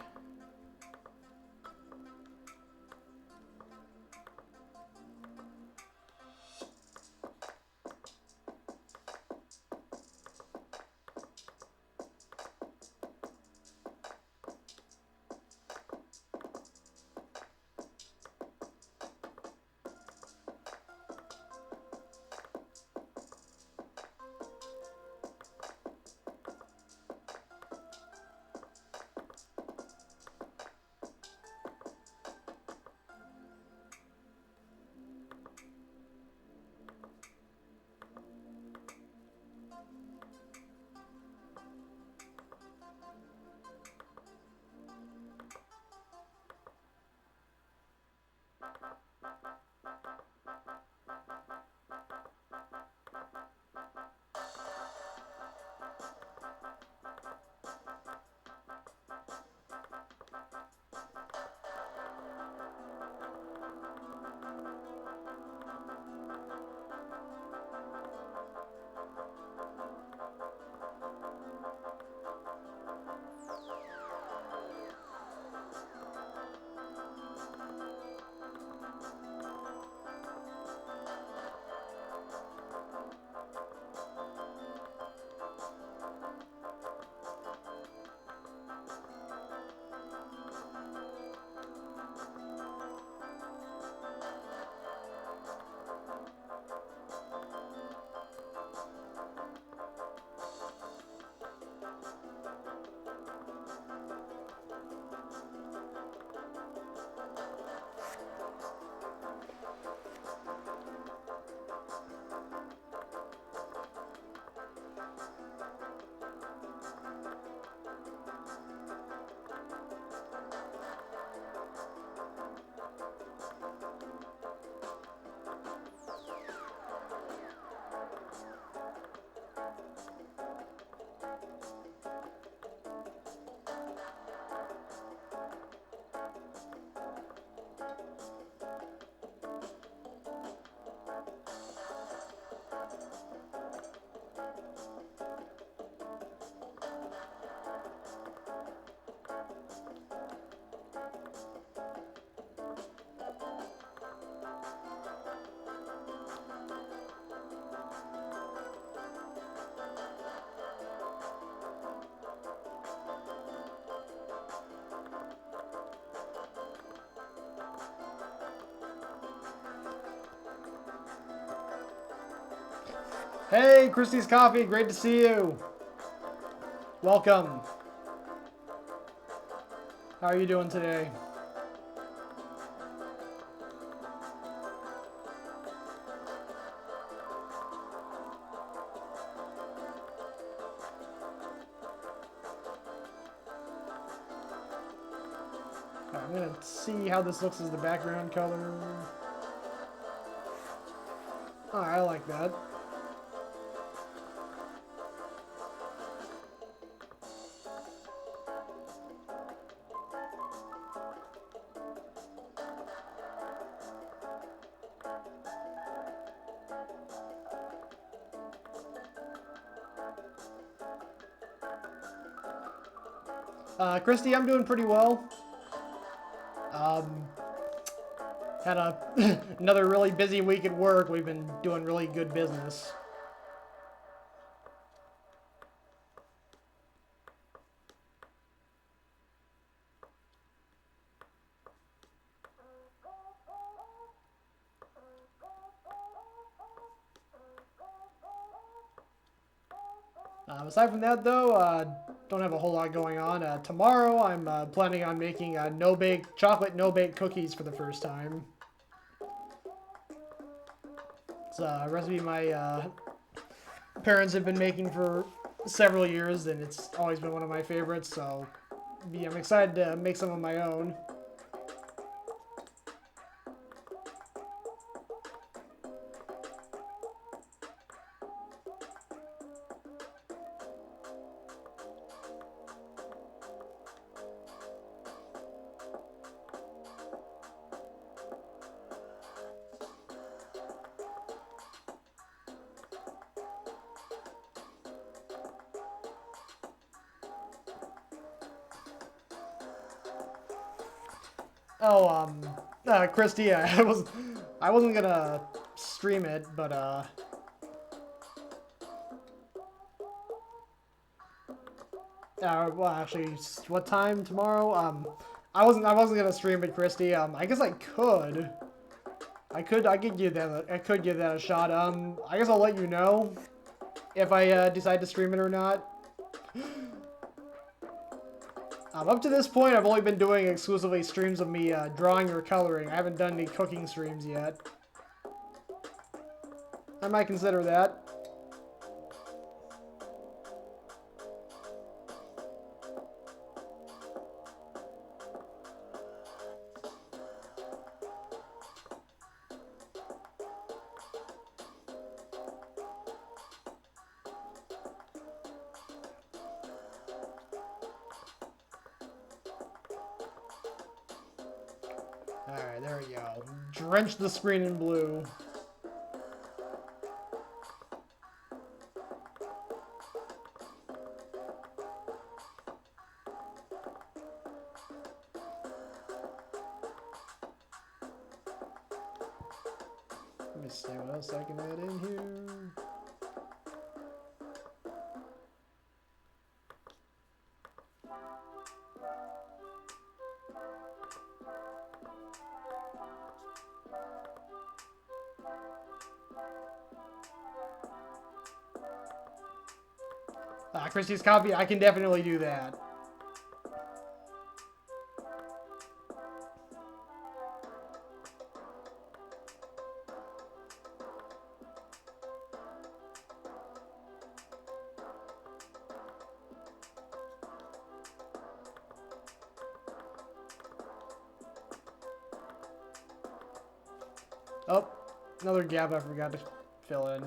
Hey, Christie's Coffee, great to see you. Welcome. How are you doing today? I'm gonna see how this looks as the background color. Oh, I like that. Christy, I'm doing pretty well. Had another really busy week at work. We've been doing really good business. Aside from that, though, don't have a whole lot going on. Tomorrow, I'm planning on making chocolate no-bake cookies for the first time. It's a recipe my parents have been making for several years, and it's always been one of my favorites, so I'm excited to make some of my own. Oh, Christy, I wasn't gonna stream it, but, well, actually, what time tomorrow? I wasn't gonna stream it, Christy. I guess I could. I could give that a shot. I guess I'll let you know if I, decide to stream it or not. Up to this point, I've only been doing exclusively streams of me drawing or coloring. I haven't done any cooking streams yet. I might consider that. Alright, there we go. Drench the screen in blue. Let me see what else I can add in here. Christie's Coffee, I can definitely do that. Oh, another gap I forgot to fill in.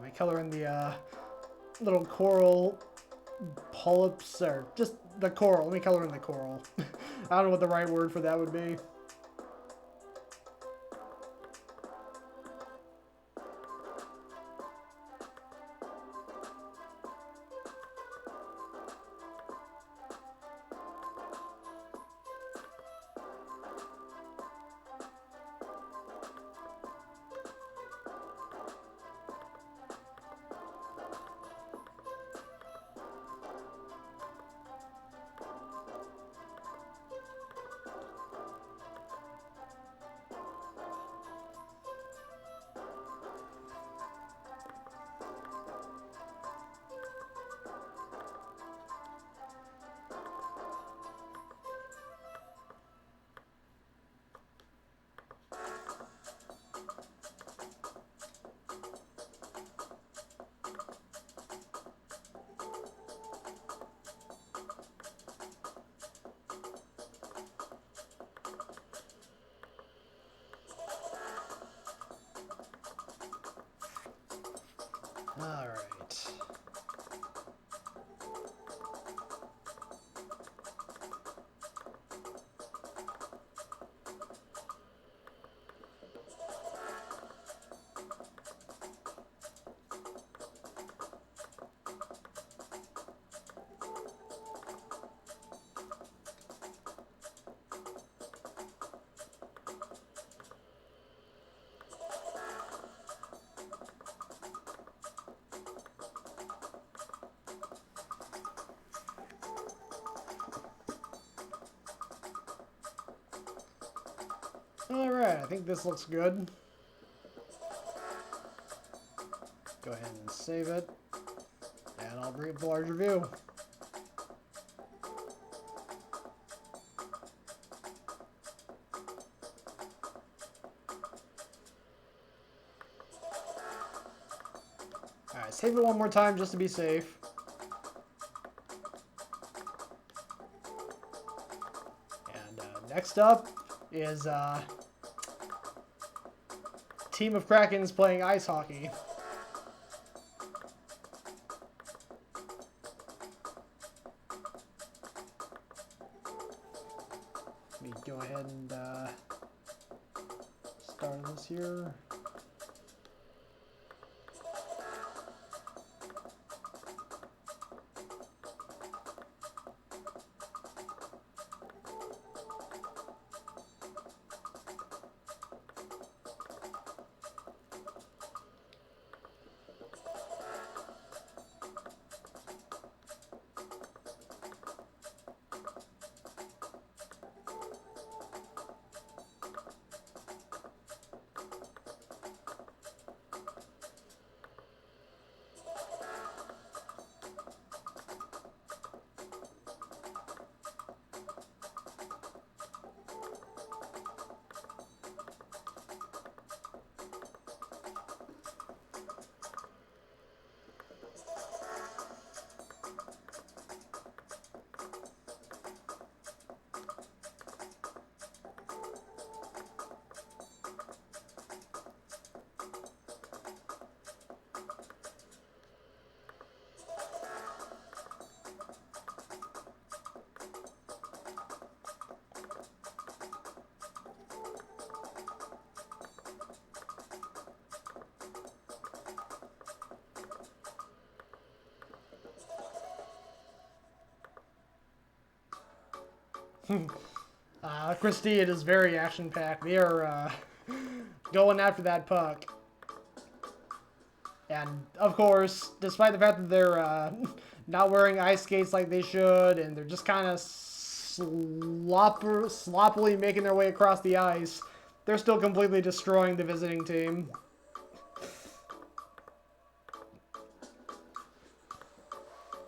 Let me color in the little coral polyps, or just the coral. Let me color in the coral. I don't know what the right word for that would be. All right. Alright, I think this looks good. Go ahead and save it. And I'll bring up the larger view. Alright, save it one more time just to be safe. And next up is team of Krakens playing ice hockey. Let me go ahead and start this here. Christie, it is very action-packed. They are going after that puck. And, of course, despite the fact that they're not wearing ice skates like they should, and they're just kind of sloppily making their way across the ice, they're still completely destroying the visiting team.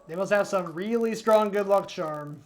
They must have some really strong good luck charm.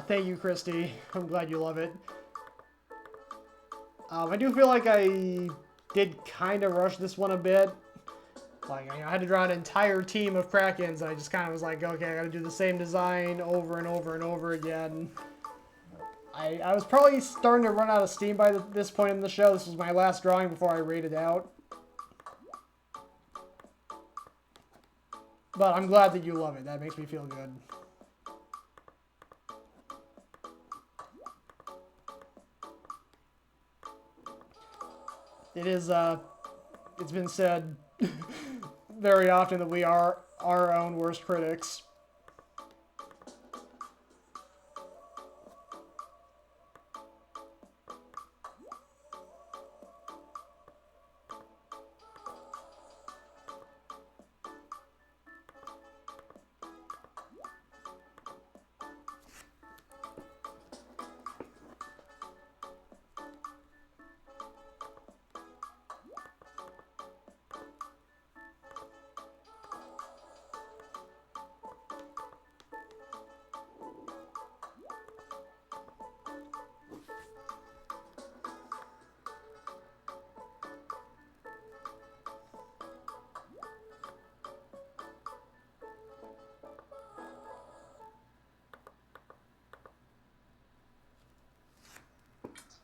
Thank you, Christy. I'm glad you love it. I do feel like I did kind of rush this one a bit. Like, I had to draw an entire team of Krakens, and I just kind of was like, okay, I gotta do the same design over and over and over again. I was probably starting to run out of steam by this point in the show. This was my last drawing before I rated out. But I'm glad that you love it. That makes me feel good. It is, it's been said very often that we are our own worst critics.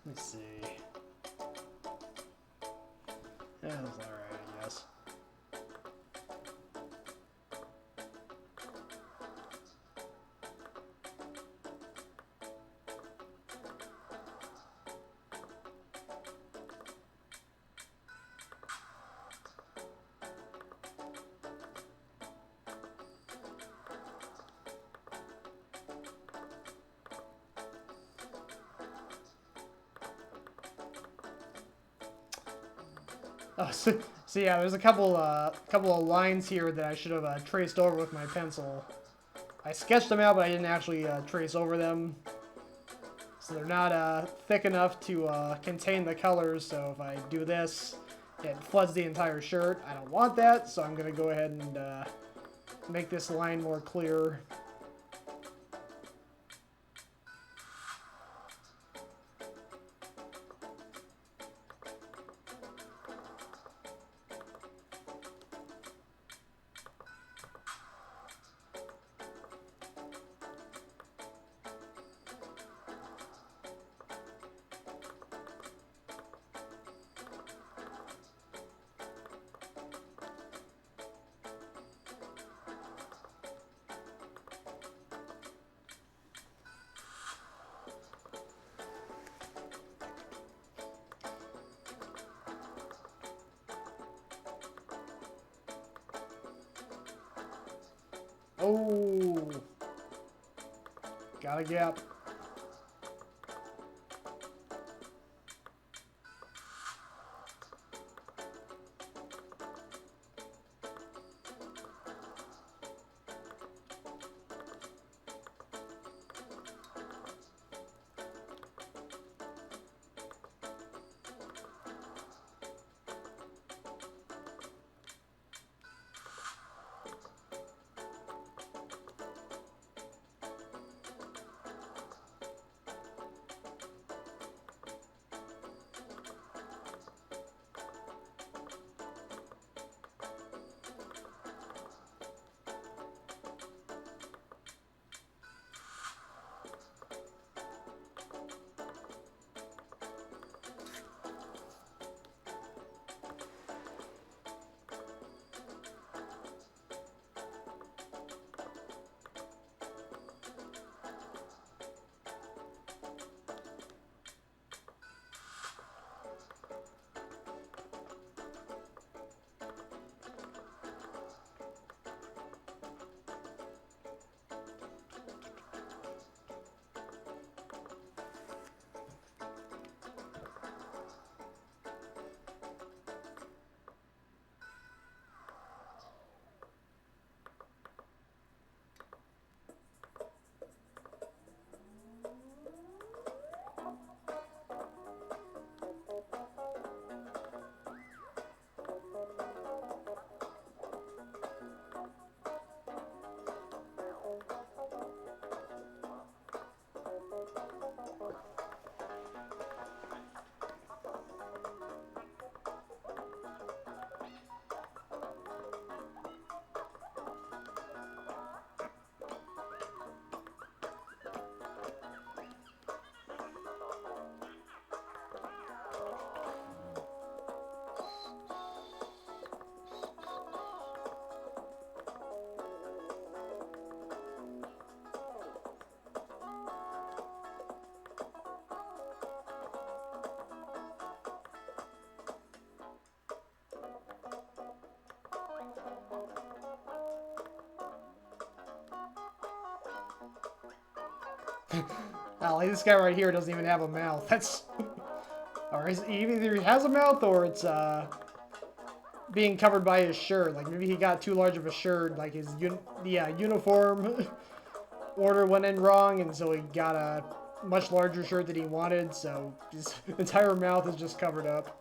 Let's see. Yeah, that's alright, I guess. Oh, so yeah, there's a couple of lines here that I should have traced over with my pencil. I sketched them out, but I didn't actually trace over them. So they're not thick enough to contain the colors, so if I do this, it floods the entire shirt. I don't want that, so I'm going to go ahead and make this line more clear. Oh, got a gap. Well, like this guy right here doesn't even have a mouth. That's... Or either he has a mouth or it's being covered by his shirt. Like maybe he got too large of a shirt, like his uniform order went in wrong, and so he got a much larger shirt than he wanted, so his entire mouth is just covered up.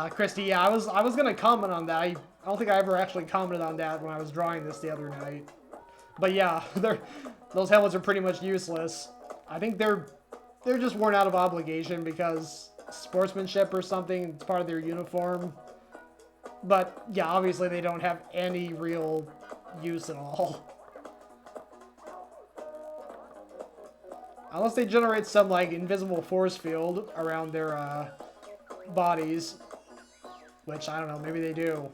Christy, yeah, I was gonna comment on that. I don't think I ever actually commented on that when I was drawing this the other night. But yeah, those helmets are pretty much useless. I think they're just worn out of obligation because sportsmanship or something. It's part of their uniform. But yeah, obviously they don't have any real use at all. Unless they generate some, like, invisible force field around their, bodies. Which, I don't know, maybe they do.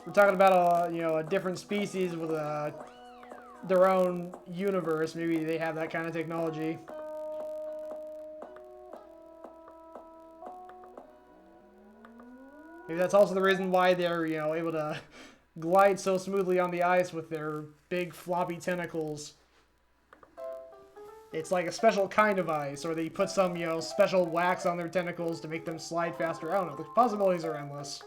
We're talking about, a different species with, their own universe. Maybe they have that kind of technology. Maybe that's also the reason why they're, able to glide so smoothly on the ice with their big floppy tentacles. It's like a special kind of ice, or they put some, special wax on their tentacles to make them slide faster. I don't know, the possibilities are endless.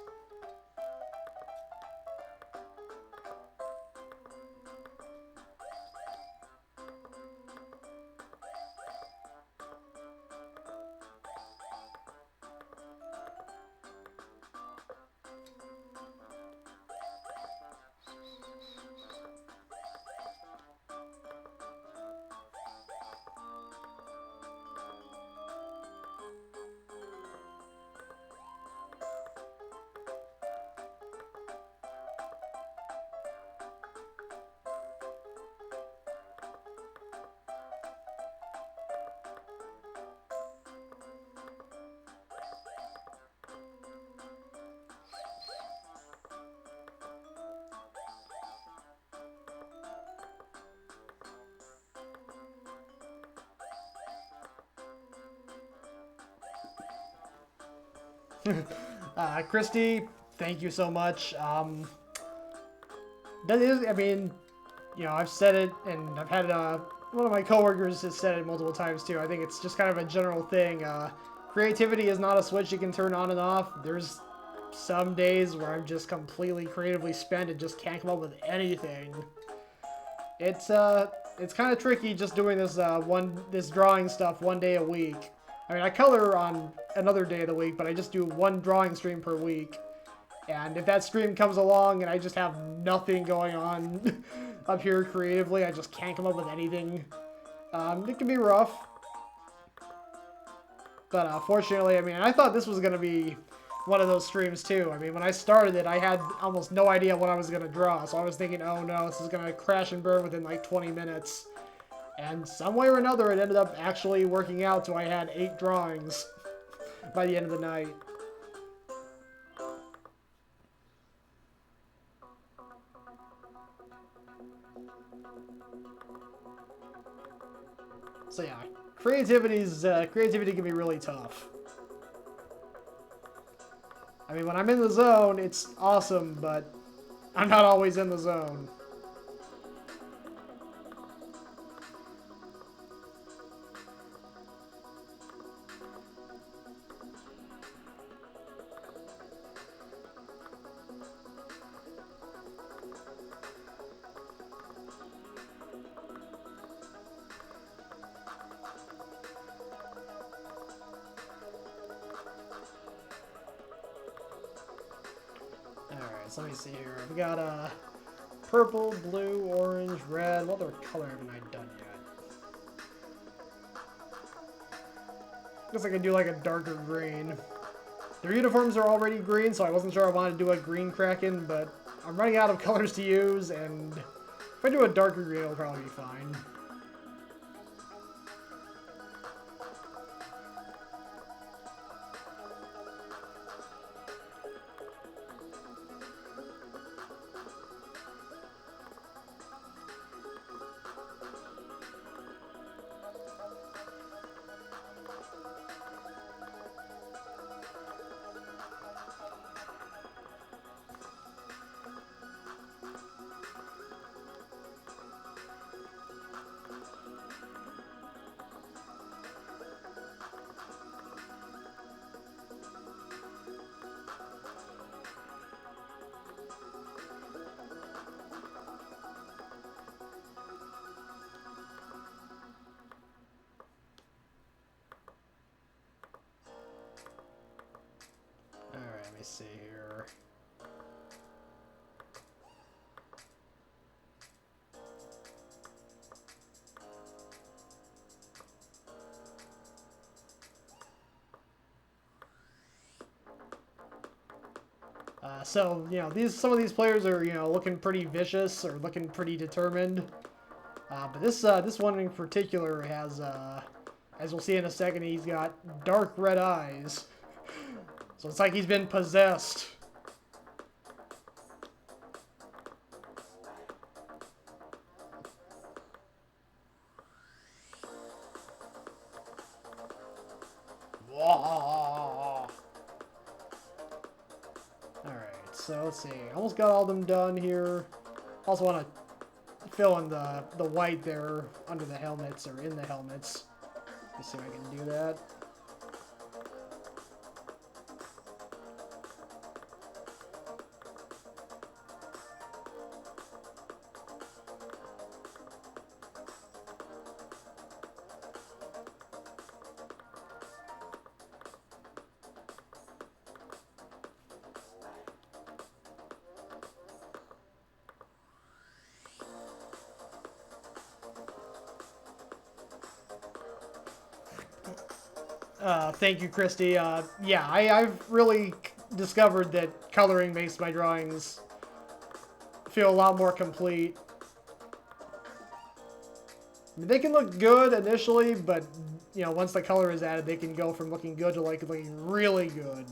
Christy, thank you so much. That is, I mean, I've said it, and I've had one of my coworkers has said it multiple times too. I think it's just kind of a general thing. Creativity is not a switch you can turn on and off. There's some days where I'm just completely creatively spent and just can't come up with anything. It's kind of tricky just doing this drawing stuff one day a week. I mean, I color on another day of the week, but I just do one drawing stream per week. And if that stream comes along and I just have nothing going on up here creatively, I just can't come up with anything, it can be rough. But fortunately, I mean, I thought this was going to be one of those streams too. I mean, when I started it, I had almost no idea what I was going to draw. So I was thinking, oh no, this is going to crash and burn within like 20 minutes. And some way or another, it ended up actually working out, so I had 8 drawings by the end of the night. So yeah, creativity can be really tough. I mean, when I'm in the zone, it's awesome, but I'm not always in the zone. So let me see here. I've got purple, blue, orange, red. What other color haven't I done yet? Guess I could do like a darker green. Their uniforms are already green, so I wasn't sure I wanted to do a green Kraken, but I'm running out of colors to use, and If I do a darker green, it'll probably be fine. Alright, let me see here. So, you know, some of these players are, you know, looking pretty vicious or looking pretty determined. But this one in particular has, as we'll see in a second, he's got dark red eyes. So it's like he's been possessed. Alright, so let's see. Almost got all them done here. Also want to fill in the white there under the helmets or in the helmets. Let's see if I can do that. Thank you, Christy. Yeah, I've really discovered that coloring makes my drawings feel a lot more complete. I mean, they can look good initially, but, you know, once the color is added, they can go from looking good to, like, looking really good.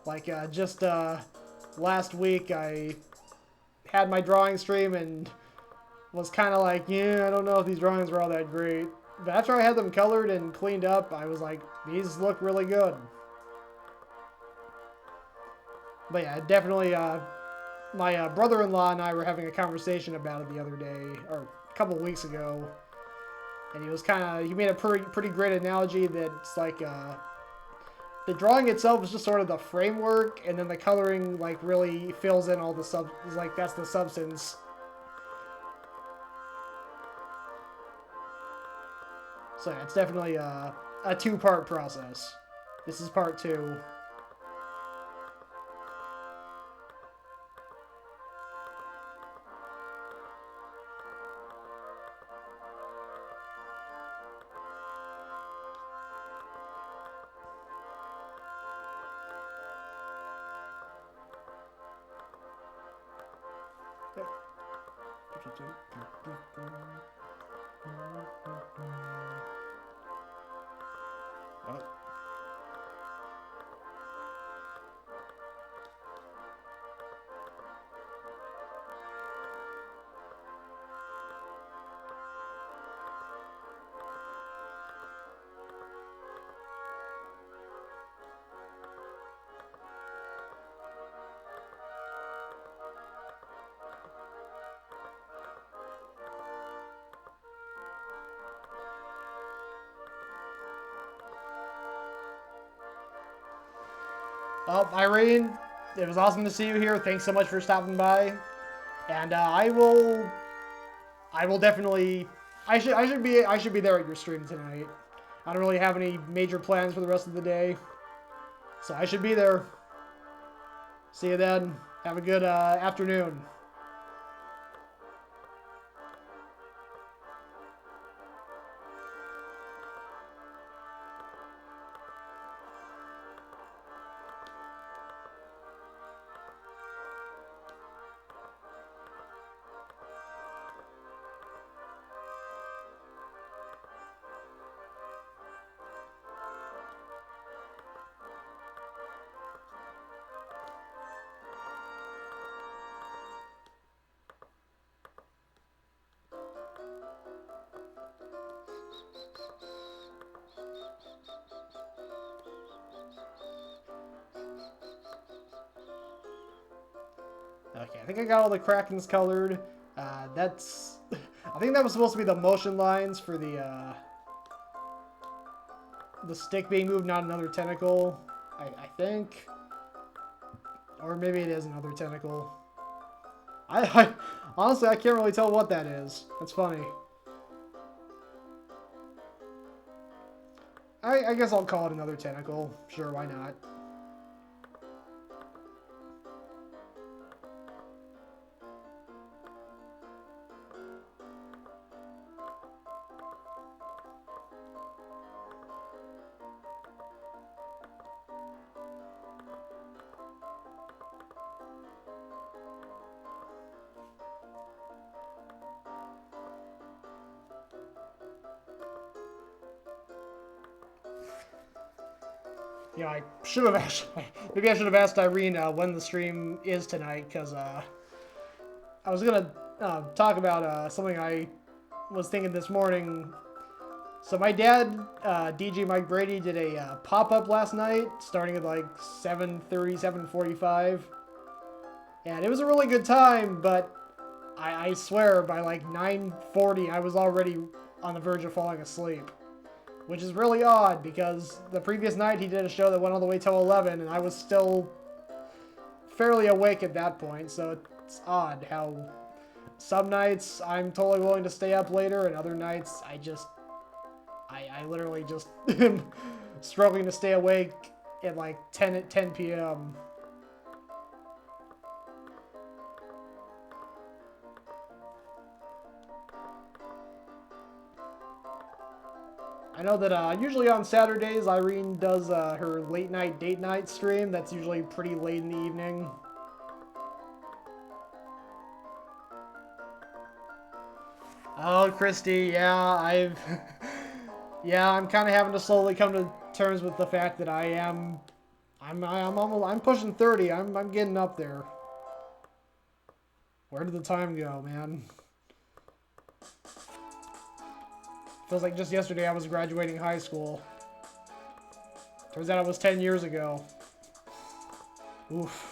Like, just last week, I had my drawing stream and was kind of like, yeah, I don't know if these drawings were all that great. But after I had them colored and cleaned up, I was like, these look really good. But yeah, definitely, my brother-in-law and I were having a conversation about it the other day, or a couple weeks ago. And he made a pretty great analogy that it's like, the drawing itself is just sort of the framework, and then the coloring, like, really fills in all the like, that's the substance. So yeah, it's definitely a two-part process. This is part 2. Oh. Oh, Irene, it was awesome to see you here. Thanks so much for stopping by. And I will definitely, I should be there at your stream tonight. I don't really have any major plans for the rest of the day, so I should be there. See you then. Have a good afternoon. Okay, I think I got all the Krakens colored. That's... I think that was supposed to be the motion lines for the stick being moved, not another tentacle. I think. Or maybe it is another tentacle. Honestly, I can't really tell what that is. That's funny. I guess I'll call it another tentacle. Sure, why not? You know, I should have asked. Maybe I should have asked Irene when the stream is tonight, because I was gonna talk about something I was thinking this morning. So my dad, DJ Mike Brady, did a pop-up last night, starting at like 7:30, 7:45, and it was a really good time. But I swear, by like 9:40, I was already on the verge of falling asleep. Which is really odd, because the previous night he did a show that went all the way till 11, and I was still fairly awake at that point, so it's odd how some nights I'm totally willing to stay up later, and other nights I literally just am struggling to stay awake at like 10 p.m. I know that usually on Saturdays, Irene does her late night date night stream. That's usually pretty late in the evening. Oh, Christy, yeah, yeah, I'm kind of having to slowly come to terms with the fact that I'm pushing 30. I'm getting up there. Where did the time go, man? Feels like just yesterday I was graduating high school. Turns out it was 10 years ago. Oof.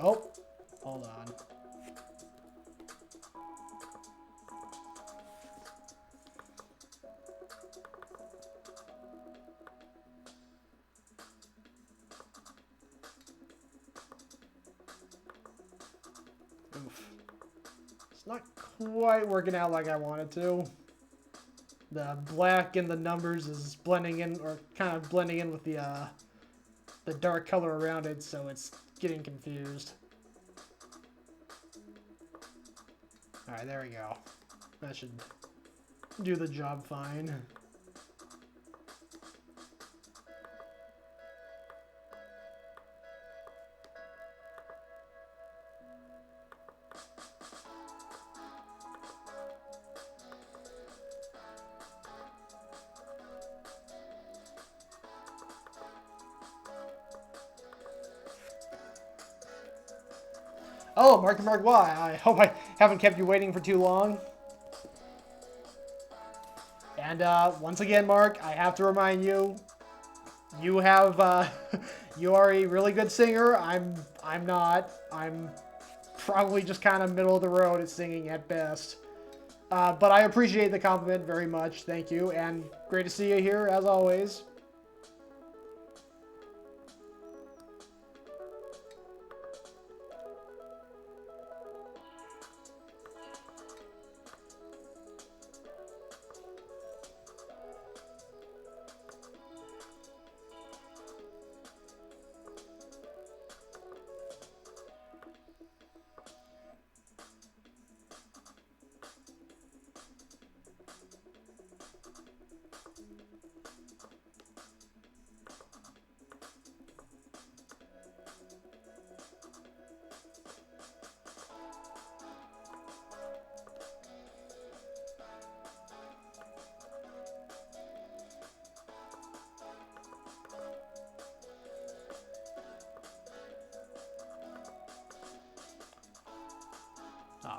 Oh, hold on. Oof. It's not quite working out like I wanted to. The black and the numbers is blending in, or kind of blending in with the dark color around it, so it's getting confused. Alright, there we go. That should do the job fine. Oh, Marky Mark, why? I hope I haven't kept you waiting for too long. And once again, Mark, I have to remind you, you have you are a really good singer. I'm not. I'm probably just kind of middle of the road at singing at best. But I appreciate the compliment very much. Thank you, and great to see you here as always.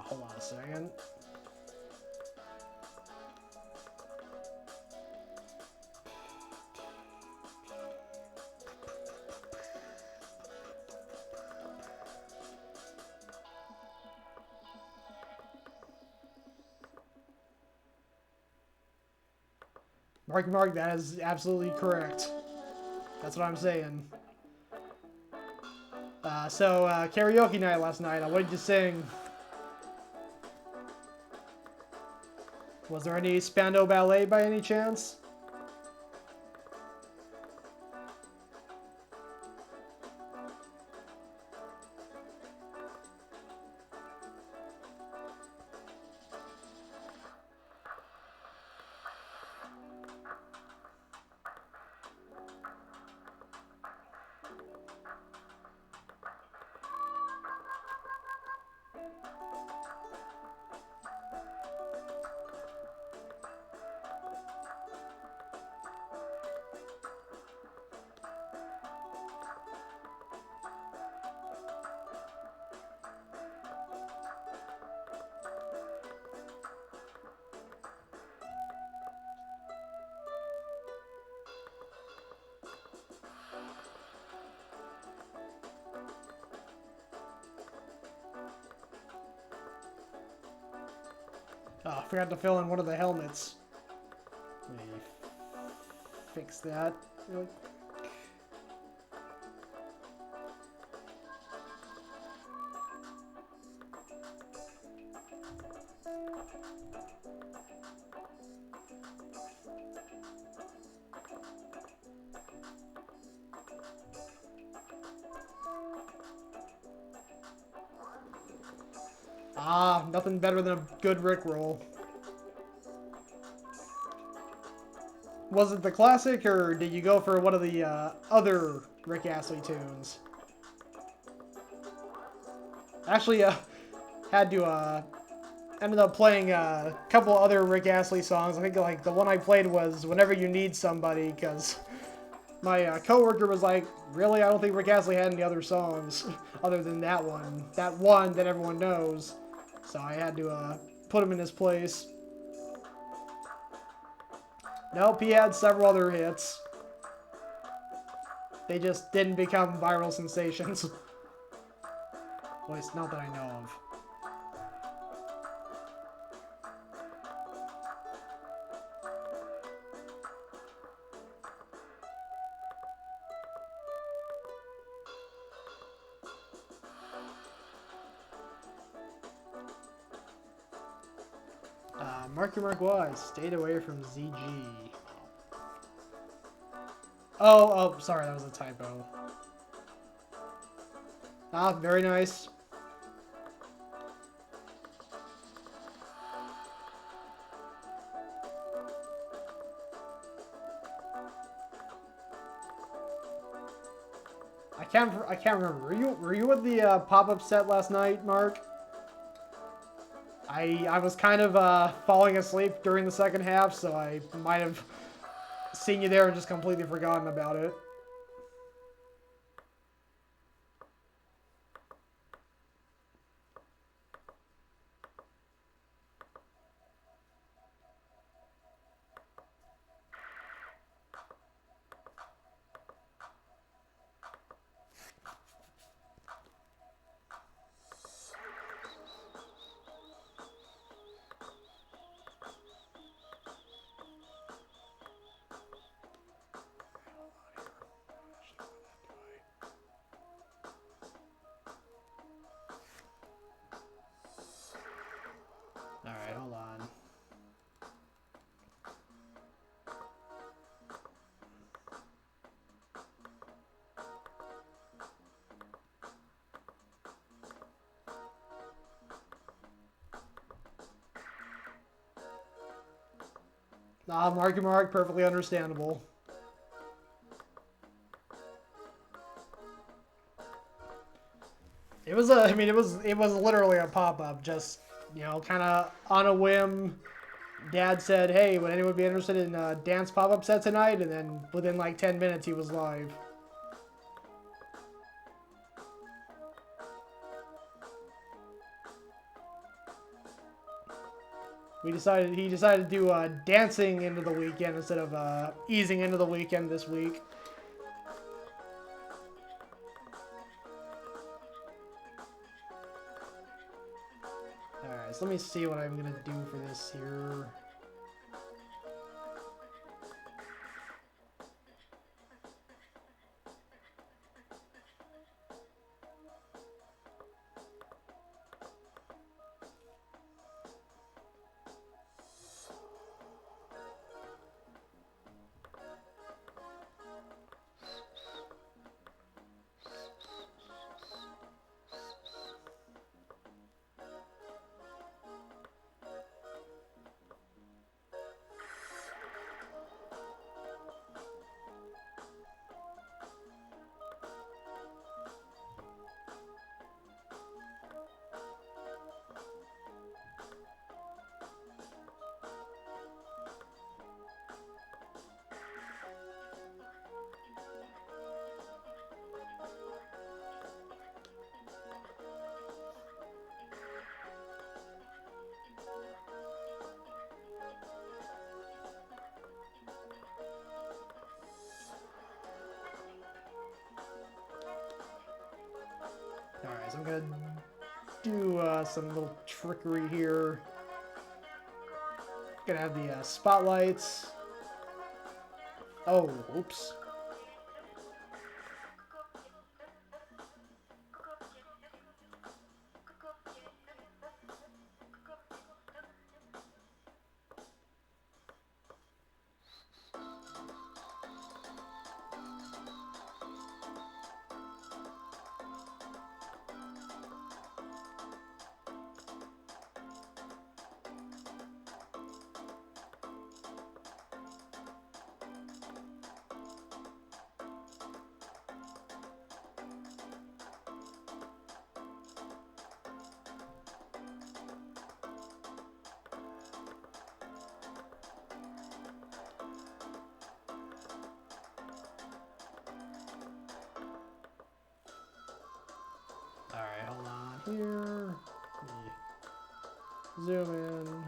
Hold on a second. Mark, that is absolutely correct. That's what I'm saying. So, karaoke night last night. What did you sing? Was there any Spandau Ballet by any chance? Oh, I forgot to fill in one of the helmets. Let me fix that. Ah, nothing better than a good Rickroll. Was it the classic, or did you go for one of the other Rick Astley tunes? Actually, had to, ended up playing a couple other Rick Astley songs. I think, like, the one I played was Whenever You Need Somebody, because my coworker was like, really? I don't think Rick Astley had any other songs other than that one. That one that everyone knows. So I had to put him in his place. Nope, he had several other hits. They just didn't become viral sensations. At least not that I know of. Mark Wise stayed away from ZG. Oh, sorry, that was a typo. Ah, very nice. I can't remember. Were you at the pop-up set last night, Mark? I was kind of falling asleep during the second half, so I might have seen you there and just completely forgotten about it. Alright, hold on. Ah, Mark, perfectly understandable. It was it was literally a pop-up, just, you know, kind of on a whim. Dad said, hey, would anyone be interested in a dance pop-up set tonight? And then within like 10 minutes, he was live. He decided to do dancing into the weekend instead of easing into the weekend this week. Alright, so let me see what I'm gonna do for this here. I'm gonna do some little trickery here. Gonna have the spotlights. Oh, oops. Alright, hold on here. Zoom in.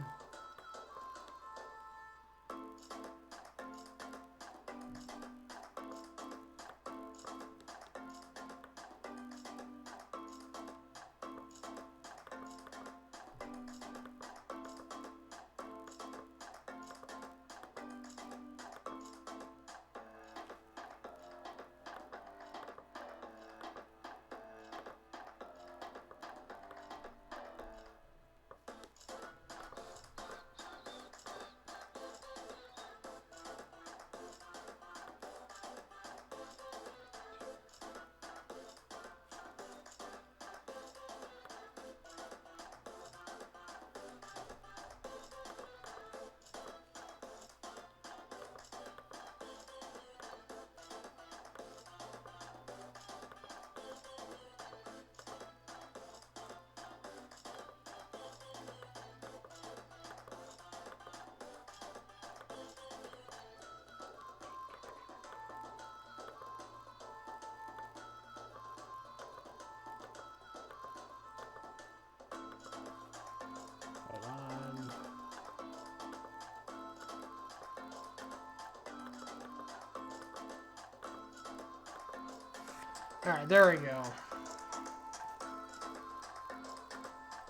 Hold on. Alright, there we go.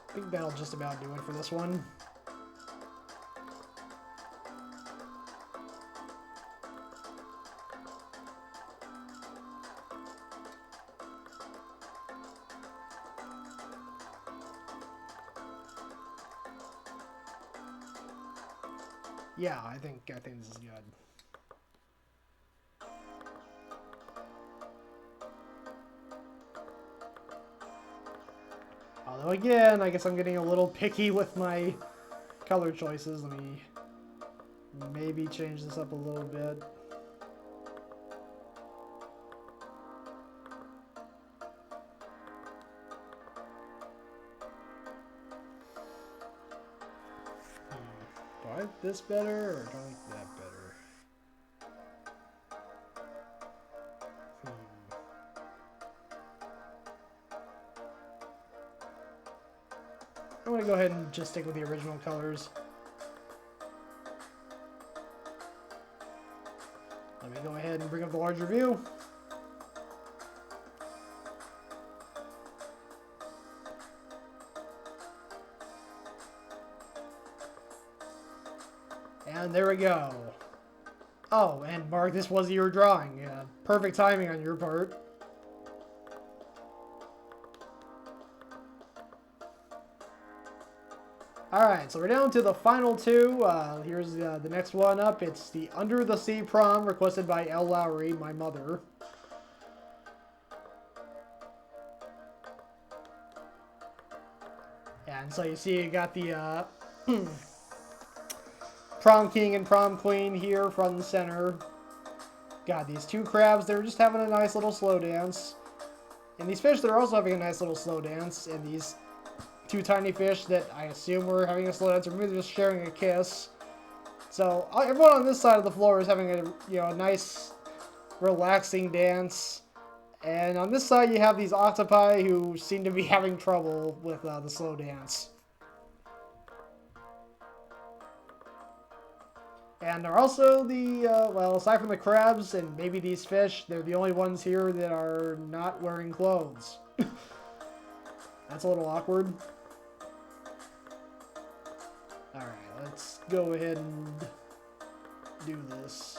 I think that'll just about do it for this one. Yeah, I think this is good. Although again, I guess I'm getting a little picky with my color choices. Let me maybe change this up a little bit. Do I like this better, or do I like that better? I'm gonna go ahead and just stick with the original colors. Let me go ahead and bring up the larger view. And there we go. Oh, and Mark, this was your drawing. Yeah, perfect timing on your part. Alright, so we're down to the final two. Here's the next one up. It's the Under the Sea Prom, requested by L. Lowry, my mother. And so you see you got the prom king and prom queen here front and center. Got these two crabs. They're just having a nice little slow dance. And these fish, they're also having a nice little slow dance. And these two tiny fish that I assume were having a slow dance, or maybe just sharing a kiss. So everyone on this side of the floor is having a nice, relaxing dance. And on this side, you have these octopi who seem to be having trouble with the slow dance. And they're also the, well, aside from the crabs and maybe these fish, they're the only ones here that are not wearing clothes. That's a little awkward. Alright, let's go ahead and do this.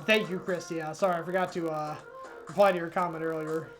Thank you, Chris. Yeah, sorry, I forgot to reply to your comment earlier.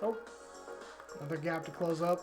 Oh, another gap to close up.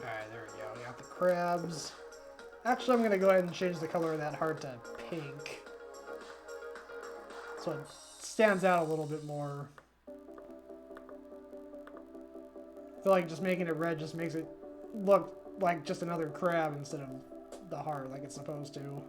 Alright, there we go. We got the crabs. Actually, I'm going to go ahead and change the color of that heart to pink, so it stands out a little bit more. I feel like just making it red just makes it look like just another crab instead of the heart like it's supposed to.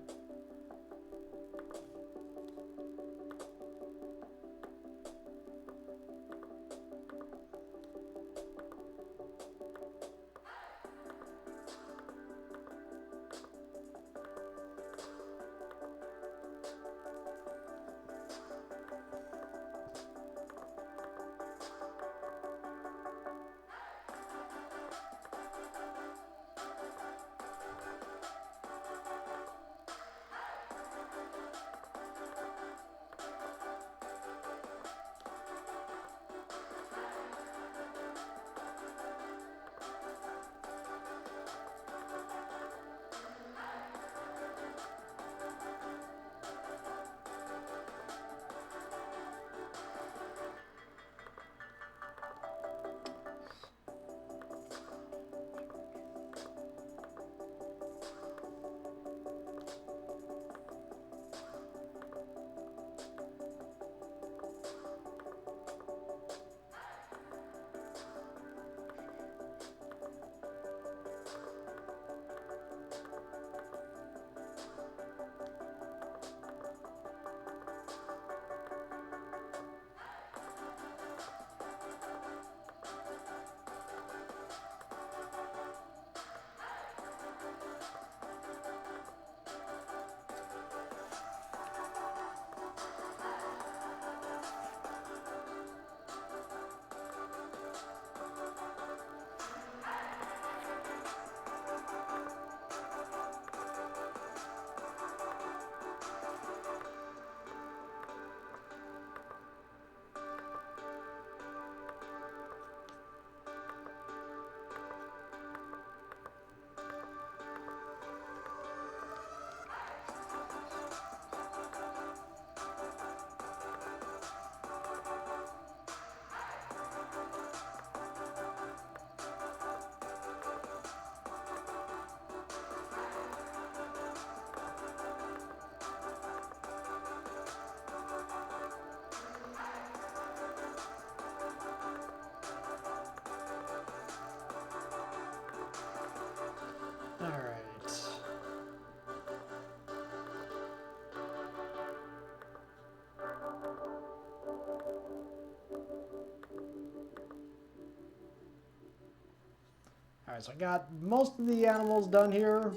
Alright, so I got most of the animals done here.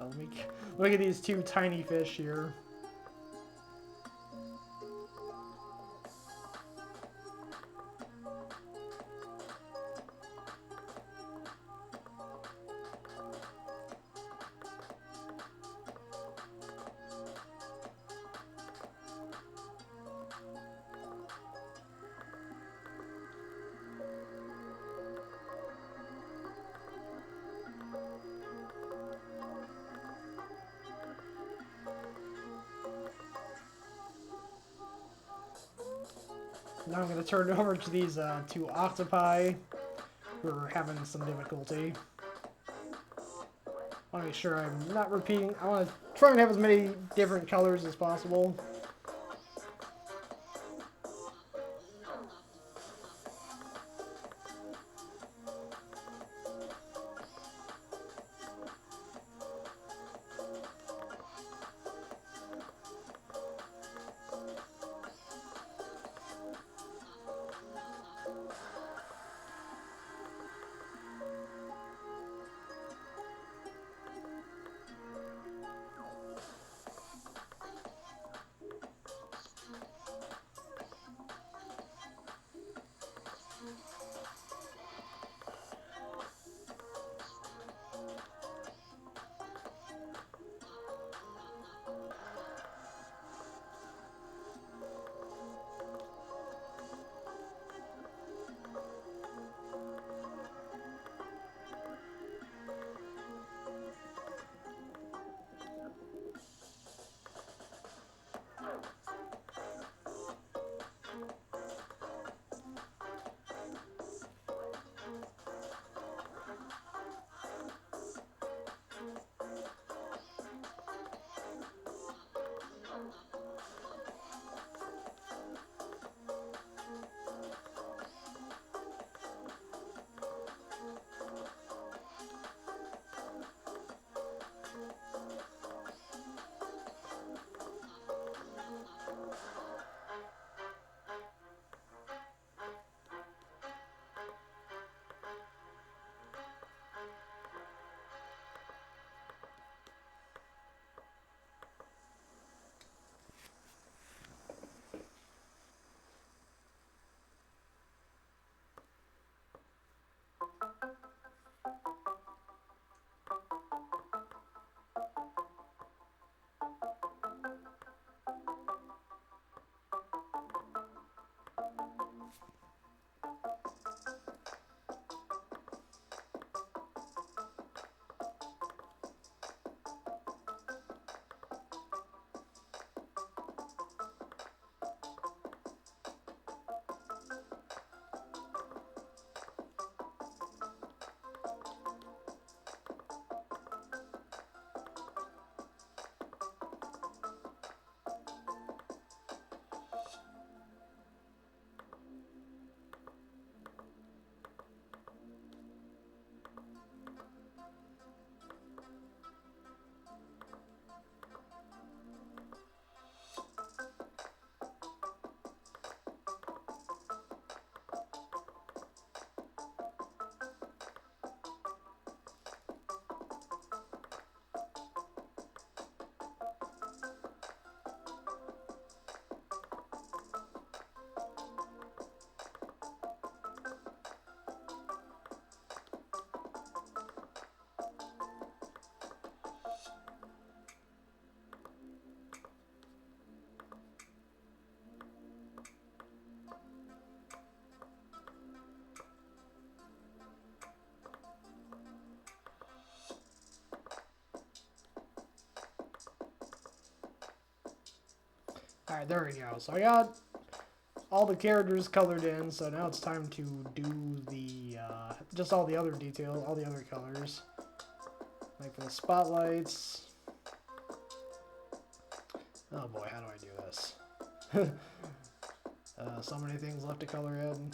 Let me look at these two tiny fish here. Now I'm going to turn it over to these two octopi who are having some difficulty. I want to make sure I'm not repeating. I want to try and have as many different colors as possible. Alright, there we go. So I got all the characters colored in, so now it's time to do the, just all the other details, all the other colors. Like for the spotlights. Oh boy, how do I do this? So many things left to color in.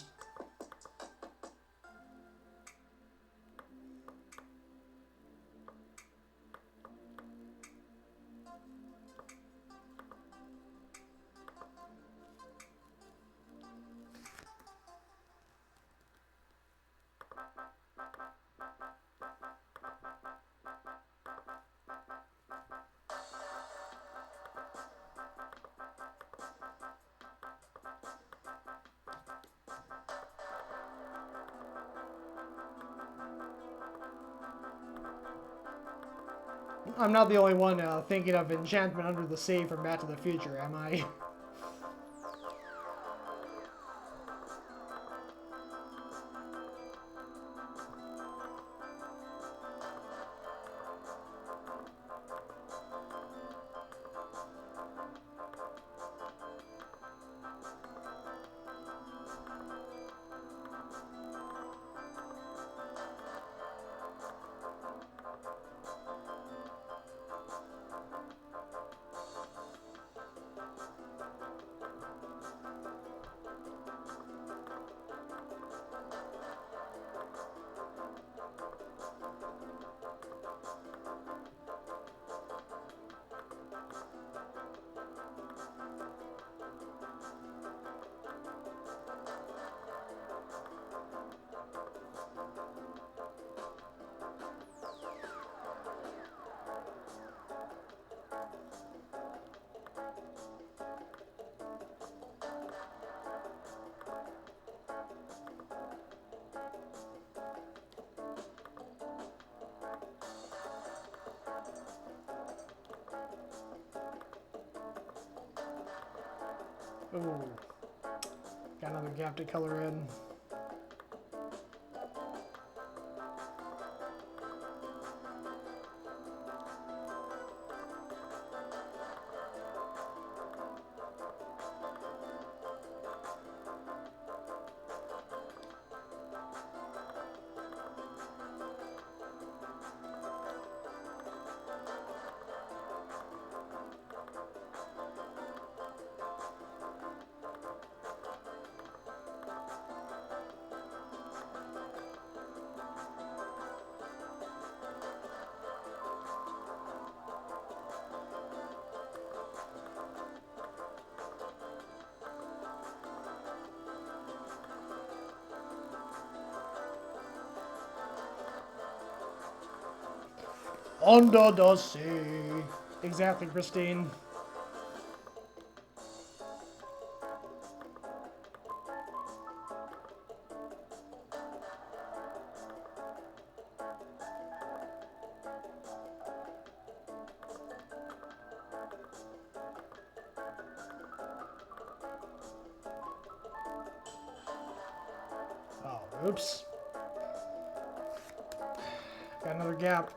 I'm not the only one thinking of Enchantment Under the Sea from Back to the Future, am I? Ooh. Got another gap to color in. Under the sea. Exactly, Christine. Oh, oops. Got another gap.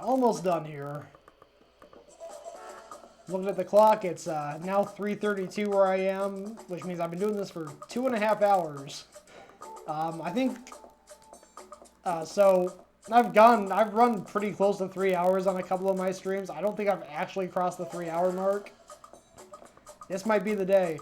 almost done here. Looking at the clock, it's now 3:32 where I am, which means I've been doing this for 2.5 hours. I think, so I've run pretty close to 3 hours on a couple of my streams. I don't think I've actually crossed the 3-hour mark. This might be the day.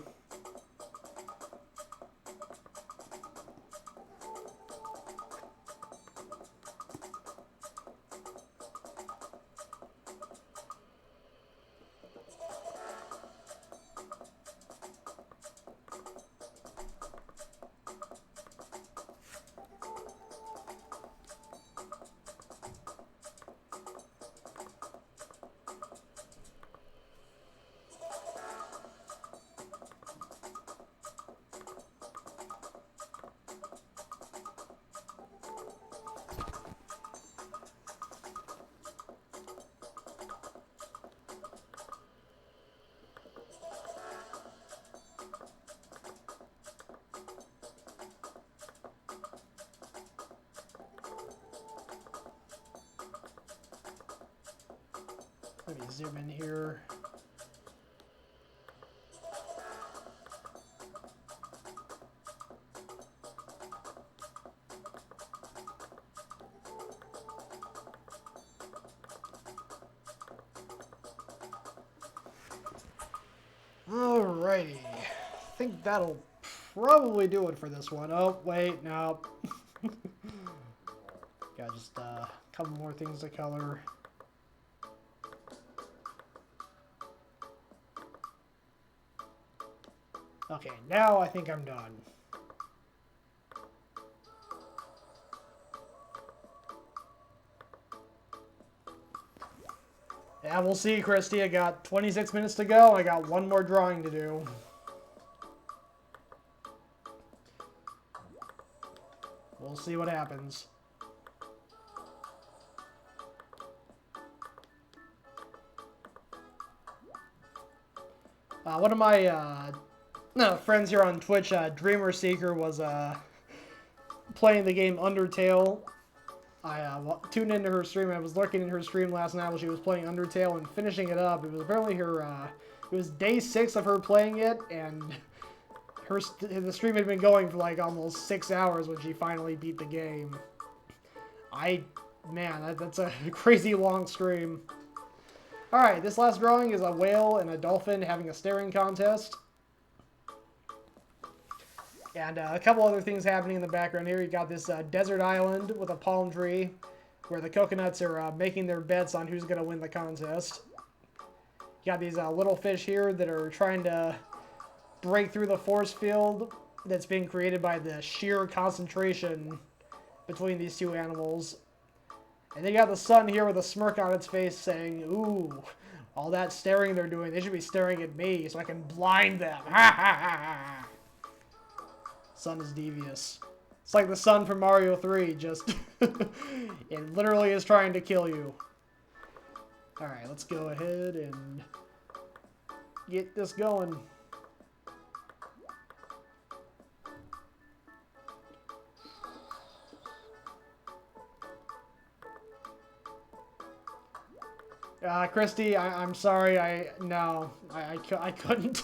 Let me zoom in here. Alrighty. I think that'll probably do it for this one. Oh, wait, no. Got just a couple more things to color. Okay, now I think I'm done. Yeah, we'll see, Christy. I got 26 minutes to go. I got one more drawing to do. We'll see what happens. One of my friends here on Twitch, Dreamer Seeker, was playing the game Undertale. I tuned into her stream. I was lurking in her stream last night while she was playing Undertale and finishing it up. It was apparently her, it was day 6 of her playing it, and the stream had been going for like almost 6 hours when she finally beat the game. Man, that's a crazy long stream. Alright, this last drawing is a whale and a dolphin having a staring contest. And a couple other things happening in the background here. You got this desert island with a palm tree where the coconuts are making their bets on who's going to win the contest. You got these little fish here that are trying to break through the force field that's being created by the sheer concentration between these two animals. And then you got the sun here with a smirk on its face saying, ooh, all that staring they're doing, they should be staring at me so I can blind them. Ha ha ha ha. Sun is devious. It's like the sun from Mario 3, just... it literally is trying to kill you. Alright, let's go ahead and get this going. Christy, I'm sorry, no, I couldn't.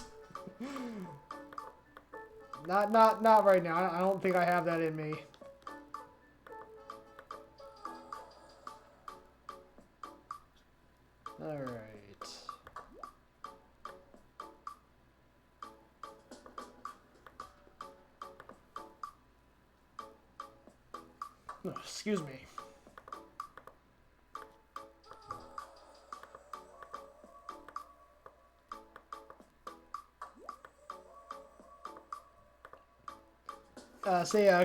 Not right now. I don't think I have that in me. Alright. Oh, excuse me.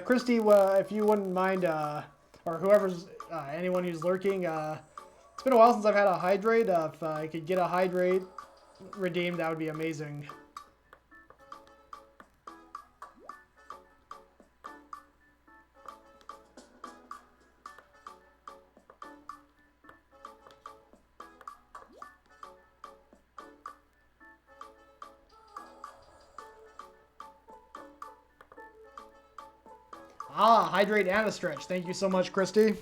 Christy, if you wouldn't mind, or whoever's, anyone who's lurking, it's been a while since I've had a hydrate. If I could get a hydrate redeemed, that would be amazing. Ah, hydrate and a stretch. Thank you so much, Christy.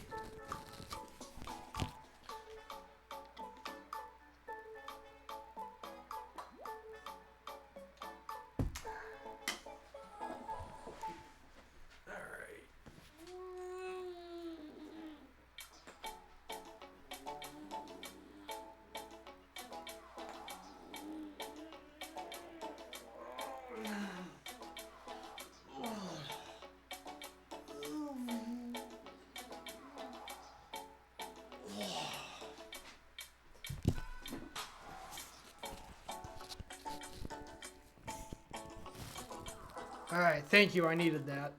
Alright, thank you. I needed that.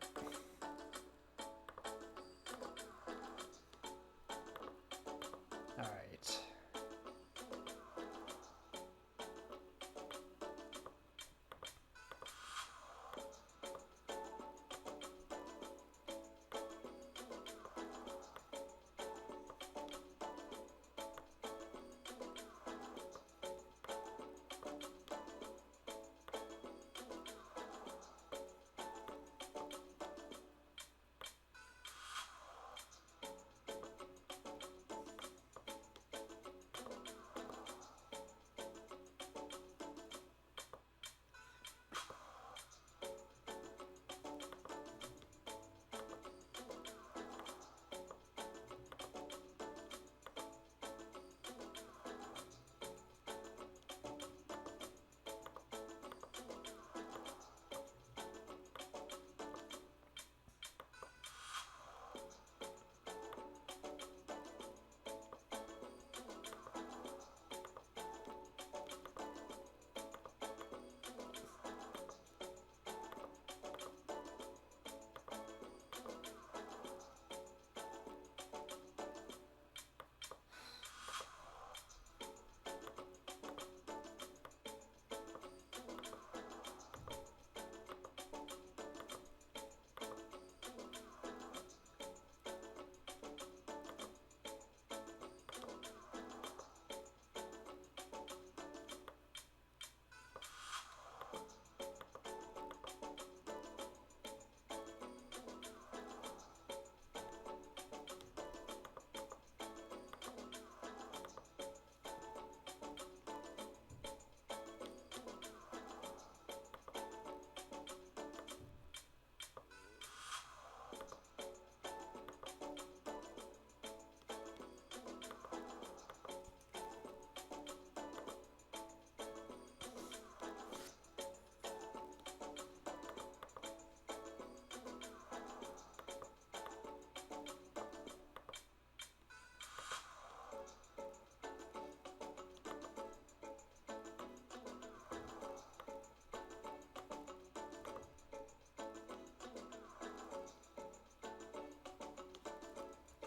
Alright.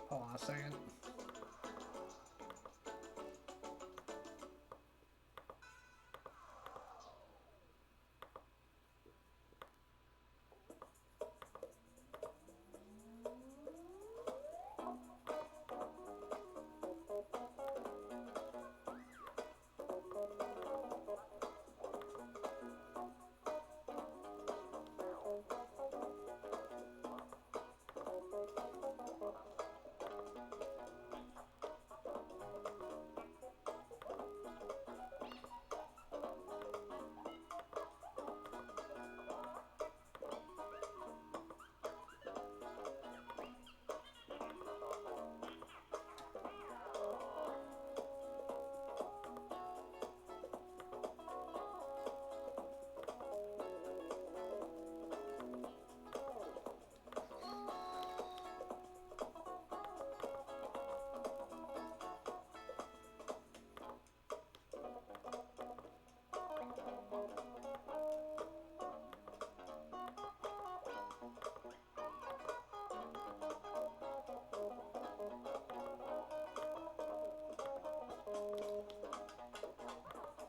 Hold on a second.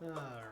All right.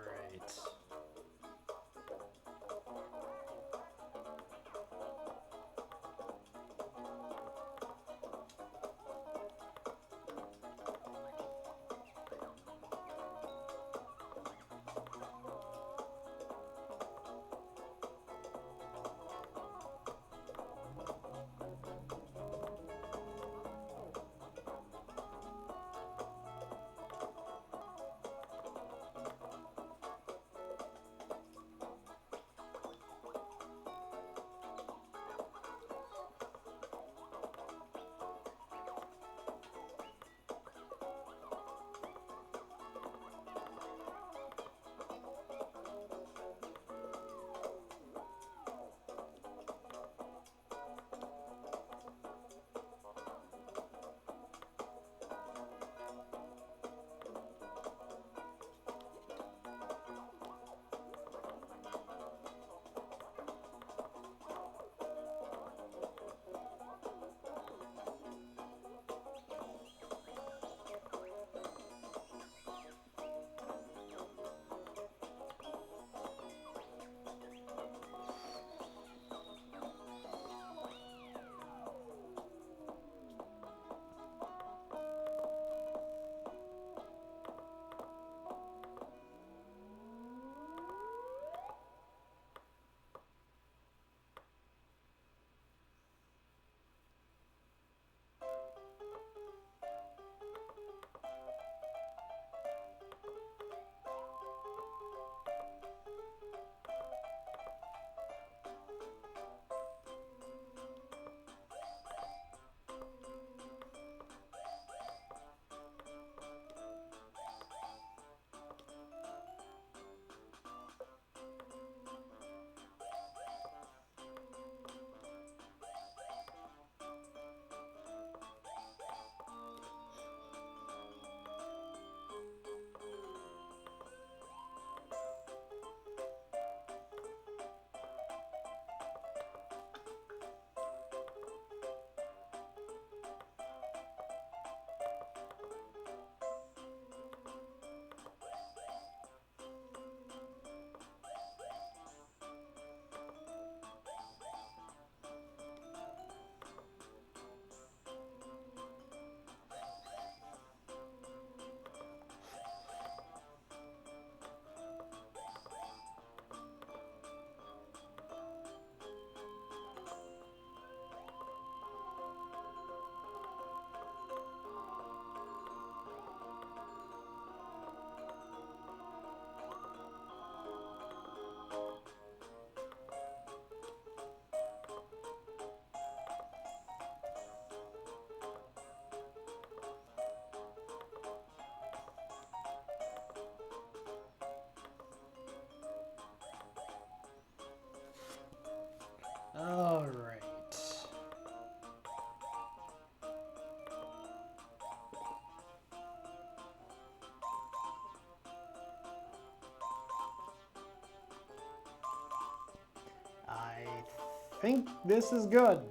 think this is good.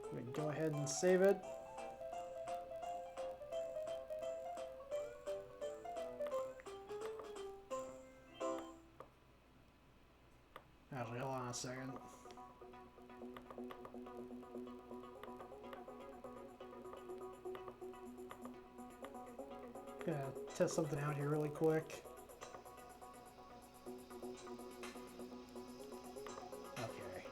Let me go ahead and save it. Actually, hold on a second. Gonna test something out here really quick. Okay.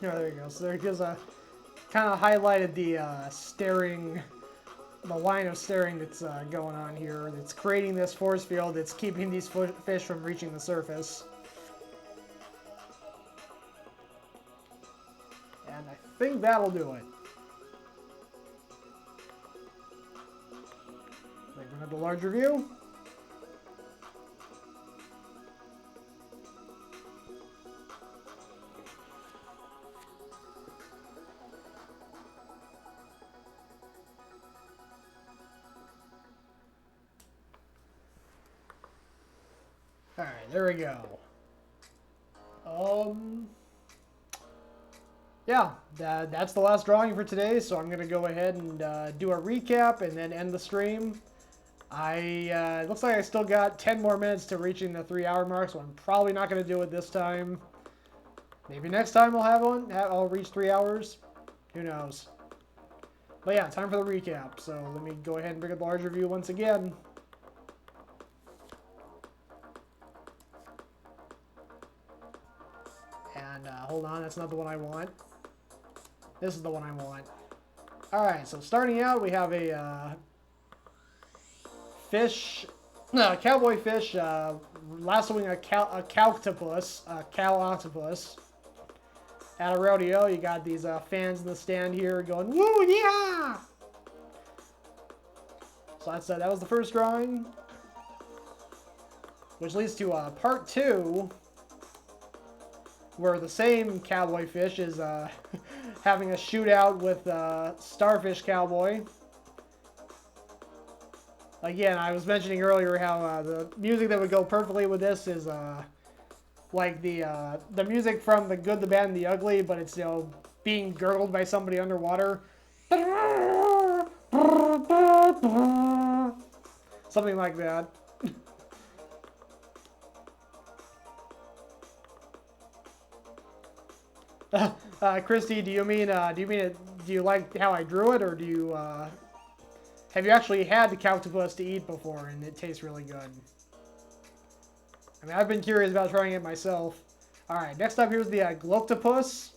Yeah, there you go. So there gives a kind of highlighted the the line of staring that's going on here. That's creating this force field that's keeping these fish from reaching the surface. And I think that'll do it. Bring up the larger view. Alright, there we go. Yeah, that's the last drawing for today, so I'm going to go ahead and do a recap and then end the stream. It looks like I still got 10 more minutes to reaching the 3-hour mark, so I'm probably not going to do it this time. Maybe next time I'll have one. I'll reach 3 hours. Who knows? But yeah, time for the recap. So let me go ahead and bring up the larger view once again. And hold on, that's not the one I want. This is the one I want. Alright, so starting out, we have a cowboy fish lassoing a cow octopus at a rodeo. You got these fans in the stand here going, woo, yeah! So that was the first drawing, which leads to part 2, where the same cowboy fish is having a shootout with Starfish Cowboy. Again, I was mentioning earlier how the music that would go perfectly with this is like the music from The Good, the Bad, and the Ugly, but it's, you know, being gurgled by somebody underwater. Something like that. Christy, do you like how I drew it, or do you have you actually had the octopus to eat before and it tastes really good? I mean, I've been curious about trying it myself. All right, next up here's the Gloctopus.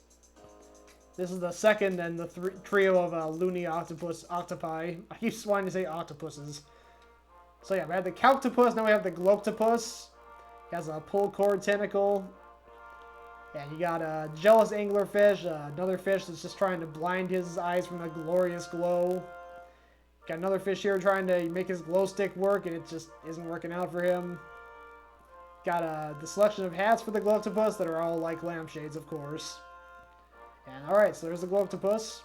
This is the second in the trio of loony octopi. I keep wanting to say octopuses. So yeah, we have the octopus. Now we have the Gloctopus. It has a pull cord tentacle. And you got a jealous anglerfish, another fish that's just trying to blind his eyes from a glorious glow. Got another fish here trying to make his glow stick work, and it just isn't working out for him. Got the selection of hats for the Gloctopus that are all like lampshades, of course. And alright, so there's the Gloctopus.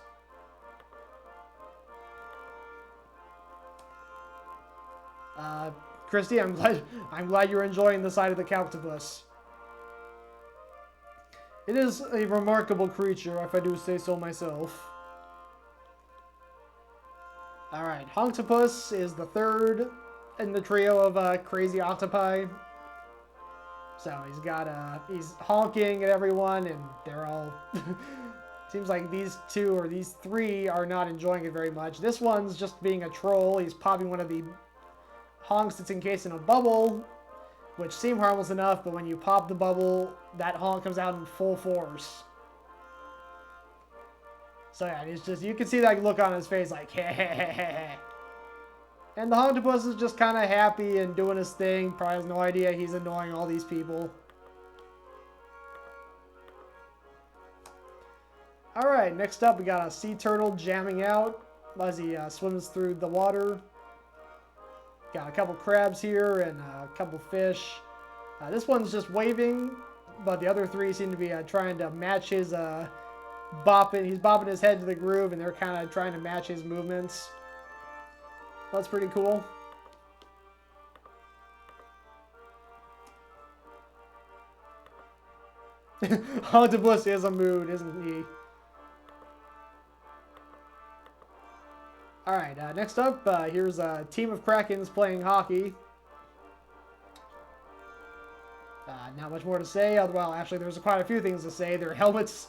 Christy, I'm glad you're enjoying the side of the octopus. It is a remarkable creature, if I do say so myself. Alright, Octopus is the third in the trio of crazy octopi. So he's honking at everyone, and they're all Seems like these two or these three are not enjoying it very much. This one's just being a troll. He's popping one of the honks that's encased in a bubble, which seem harmless enough, but when you pop the bubble, that honk comes out in full force. So yeah, it's just, you can see that look on his face like, hehehehe. And the octopus is just kind of happy and doing his thing. Probably has no idea he's annoying all these people. Alright, next up we got a sea turtle jamming out as he swims through the water. Got a couple crabs here and a couple fish. This one's just waving, but the other three seem to be trying to match his bopping. He's bopping his head to the groove, and they're kind of trying to match his movements. That's pretty cool. Octopus is a mood, isn't he? Alright, next up, here's a team of Krakens playing hockey. Not much more to say. Well, actually, there's quite a few things to say. Their helmets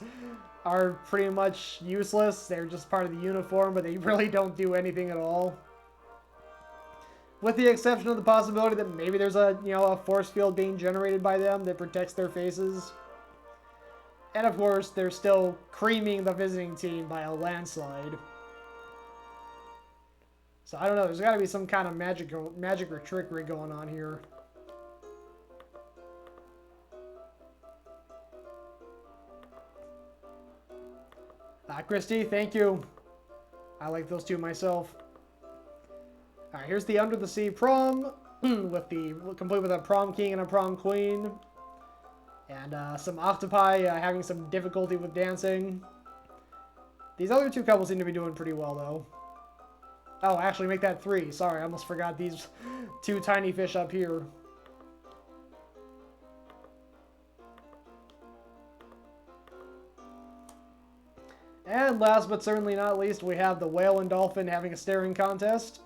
are pretty much useless. They're just part of the uniform, but they really don't do anything at all. With the exception of the possibility that maybe there's a, a force field being generated by them that protects their faces. And of course, they're still creaming the visiting team by a landslide. So I don't know, there's got to be some kind of magic or trickery going on here. Christy, thank you. I like those two myself. Alright, here's the Under the Sea Prom, complete with a prom king and a prom queen. And some octopi having some difficulty with dancing. These other two couples seem to be doing pretty well, though. Oh, actually, make that 3. Sorry, I almost forgot these 2 tiny fish up here. And last but certainly not least, we have the Whale and Dolphin having a staring contest.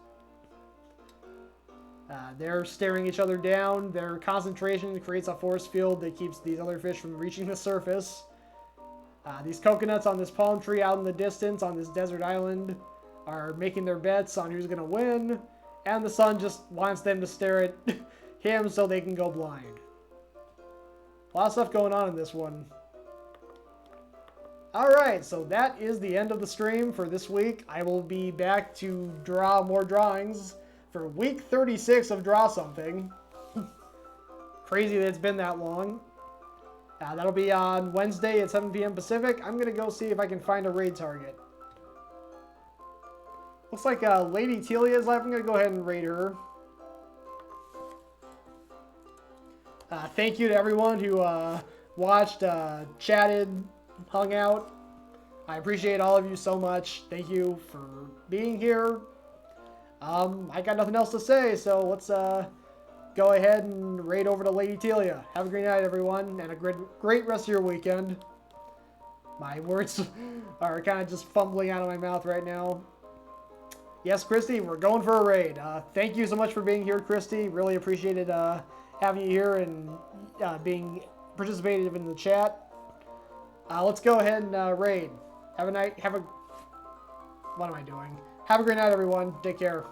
They're staring each other down. Their concentration creates a force field that keeps these other fish from reaching the surface. These coconuts on this palm tree out in the distance on this desert island are making their bets on who's going to win. And the sun just wants them to stare at him so they can go blind. A lot of stuff going on in this one. Alright, so that is the end of the stream for this week. I will be back to draw more drawings for week 36 of Draw Something. Crazy that it's been that long. That'll be on Wednesday at 7 p.m. Pacific. I'm going to go see if I can find a raid target. Looks like Lady Telia is live. I'm going to go ahead and raid her. Thank you to everyone who watched, chatted, hung out. I appreciate all of you so much. Thank you for being here. I got nothing else to say, so let's go ahead and raid over to Lady Telia. Have a great night, everyone, and a great rest of your weekend. My words are kind of just fumbling out of my mouth right now. Yes, Christy, we're going for a raid. Thank you so much for being here, Christy. Really appreciated having you here and being participative in the chat. Let's go ahead and raid. Have a night. What am I doing? Have a great night, everyone. Take care.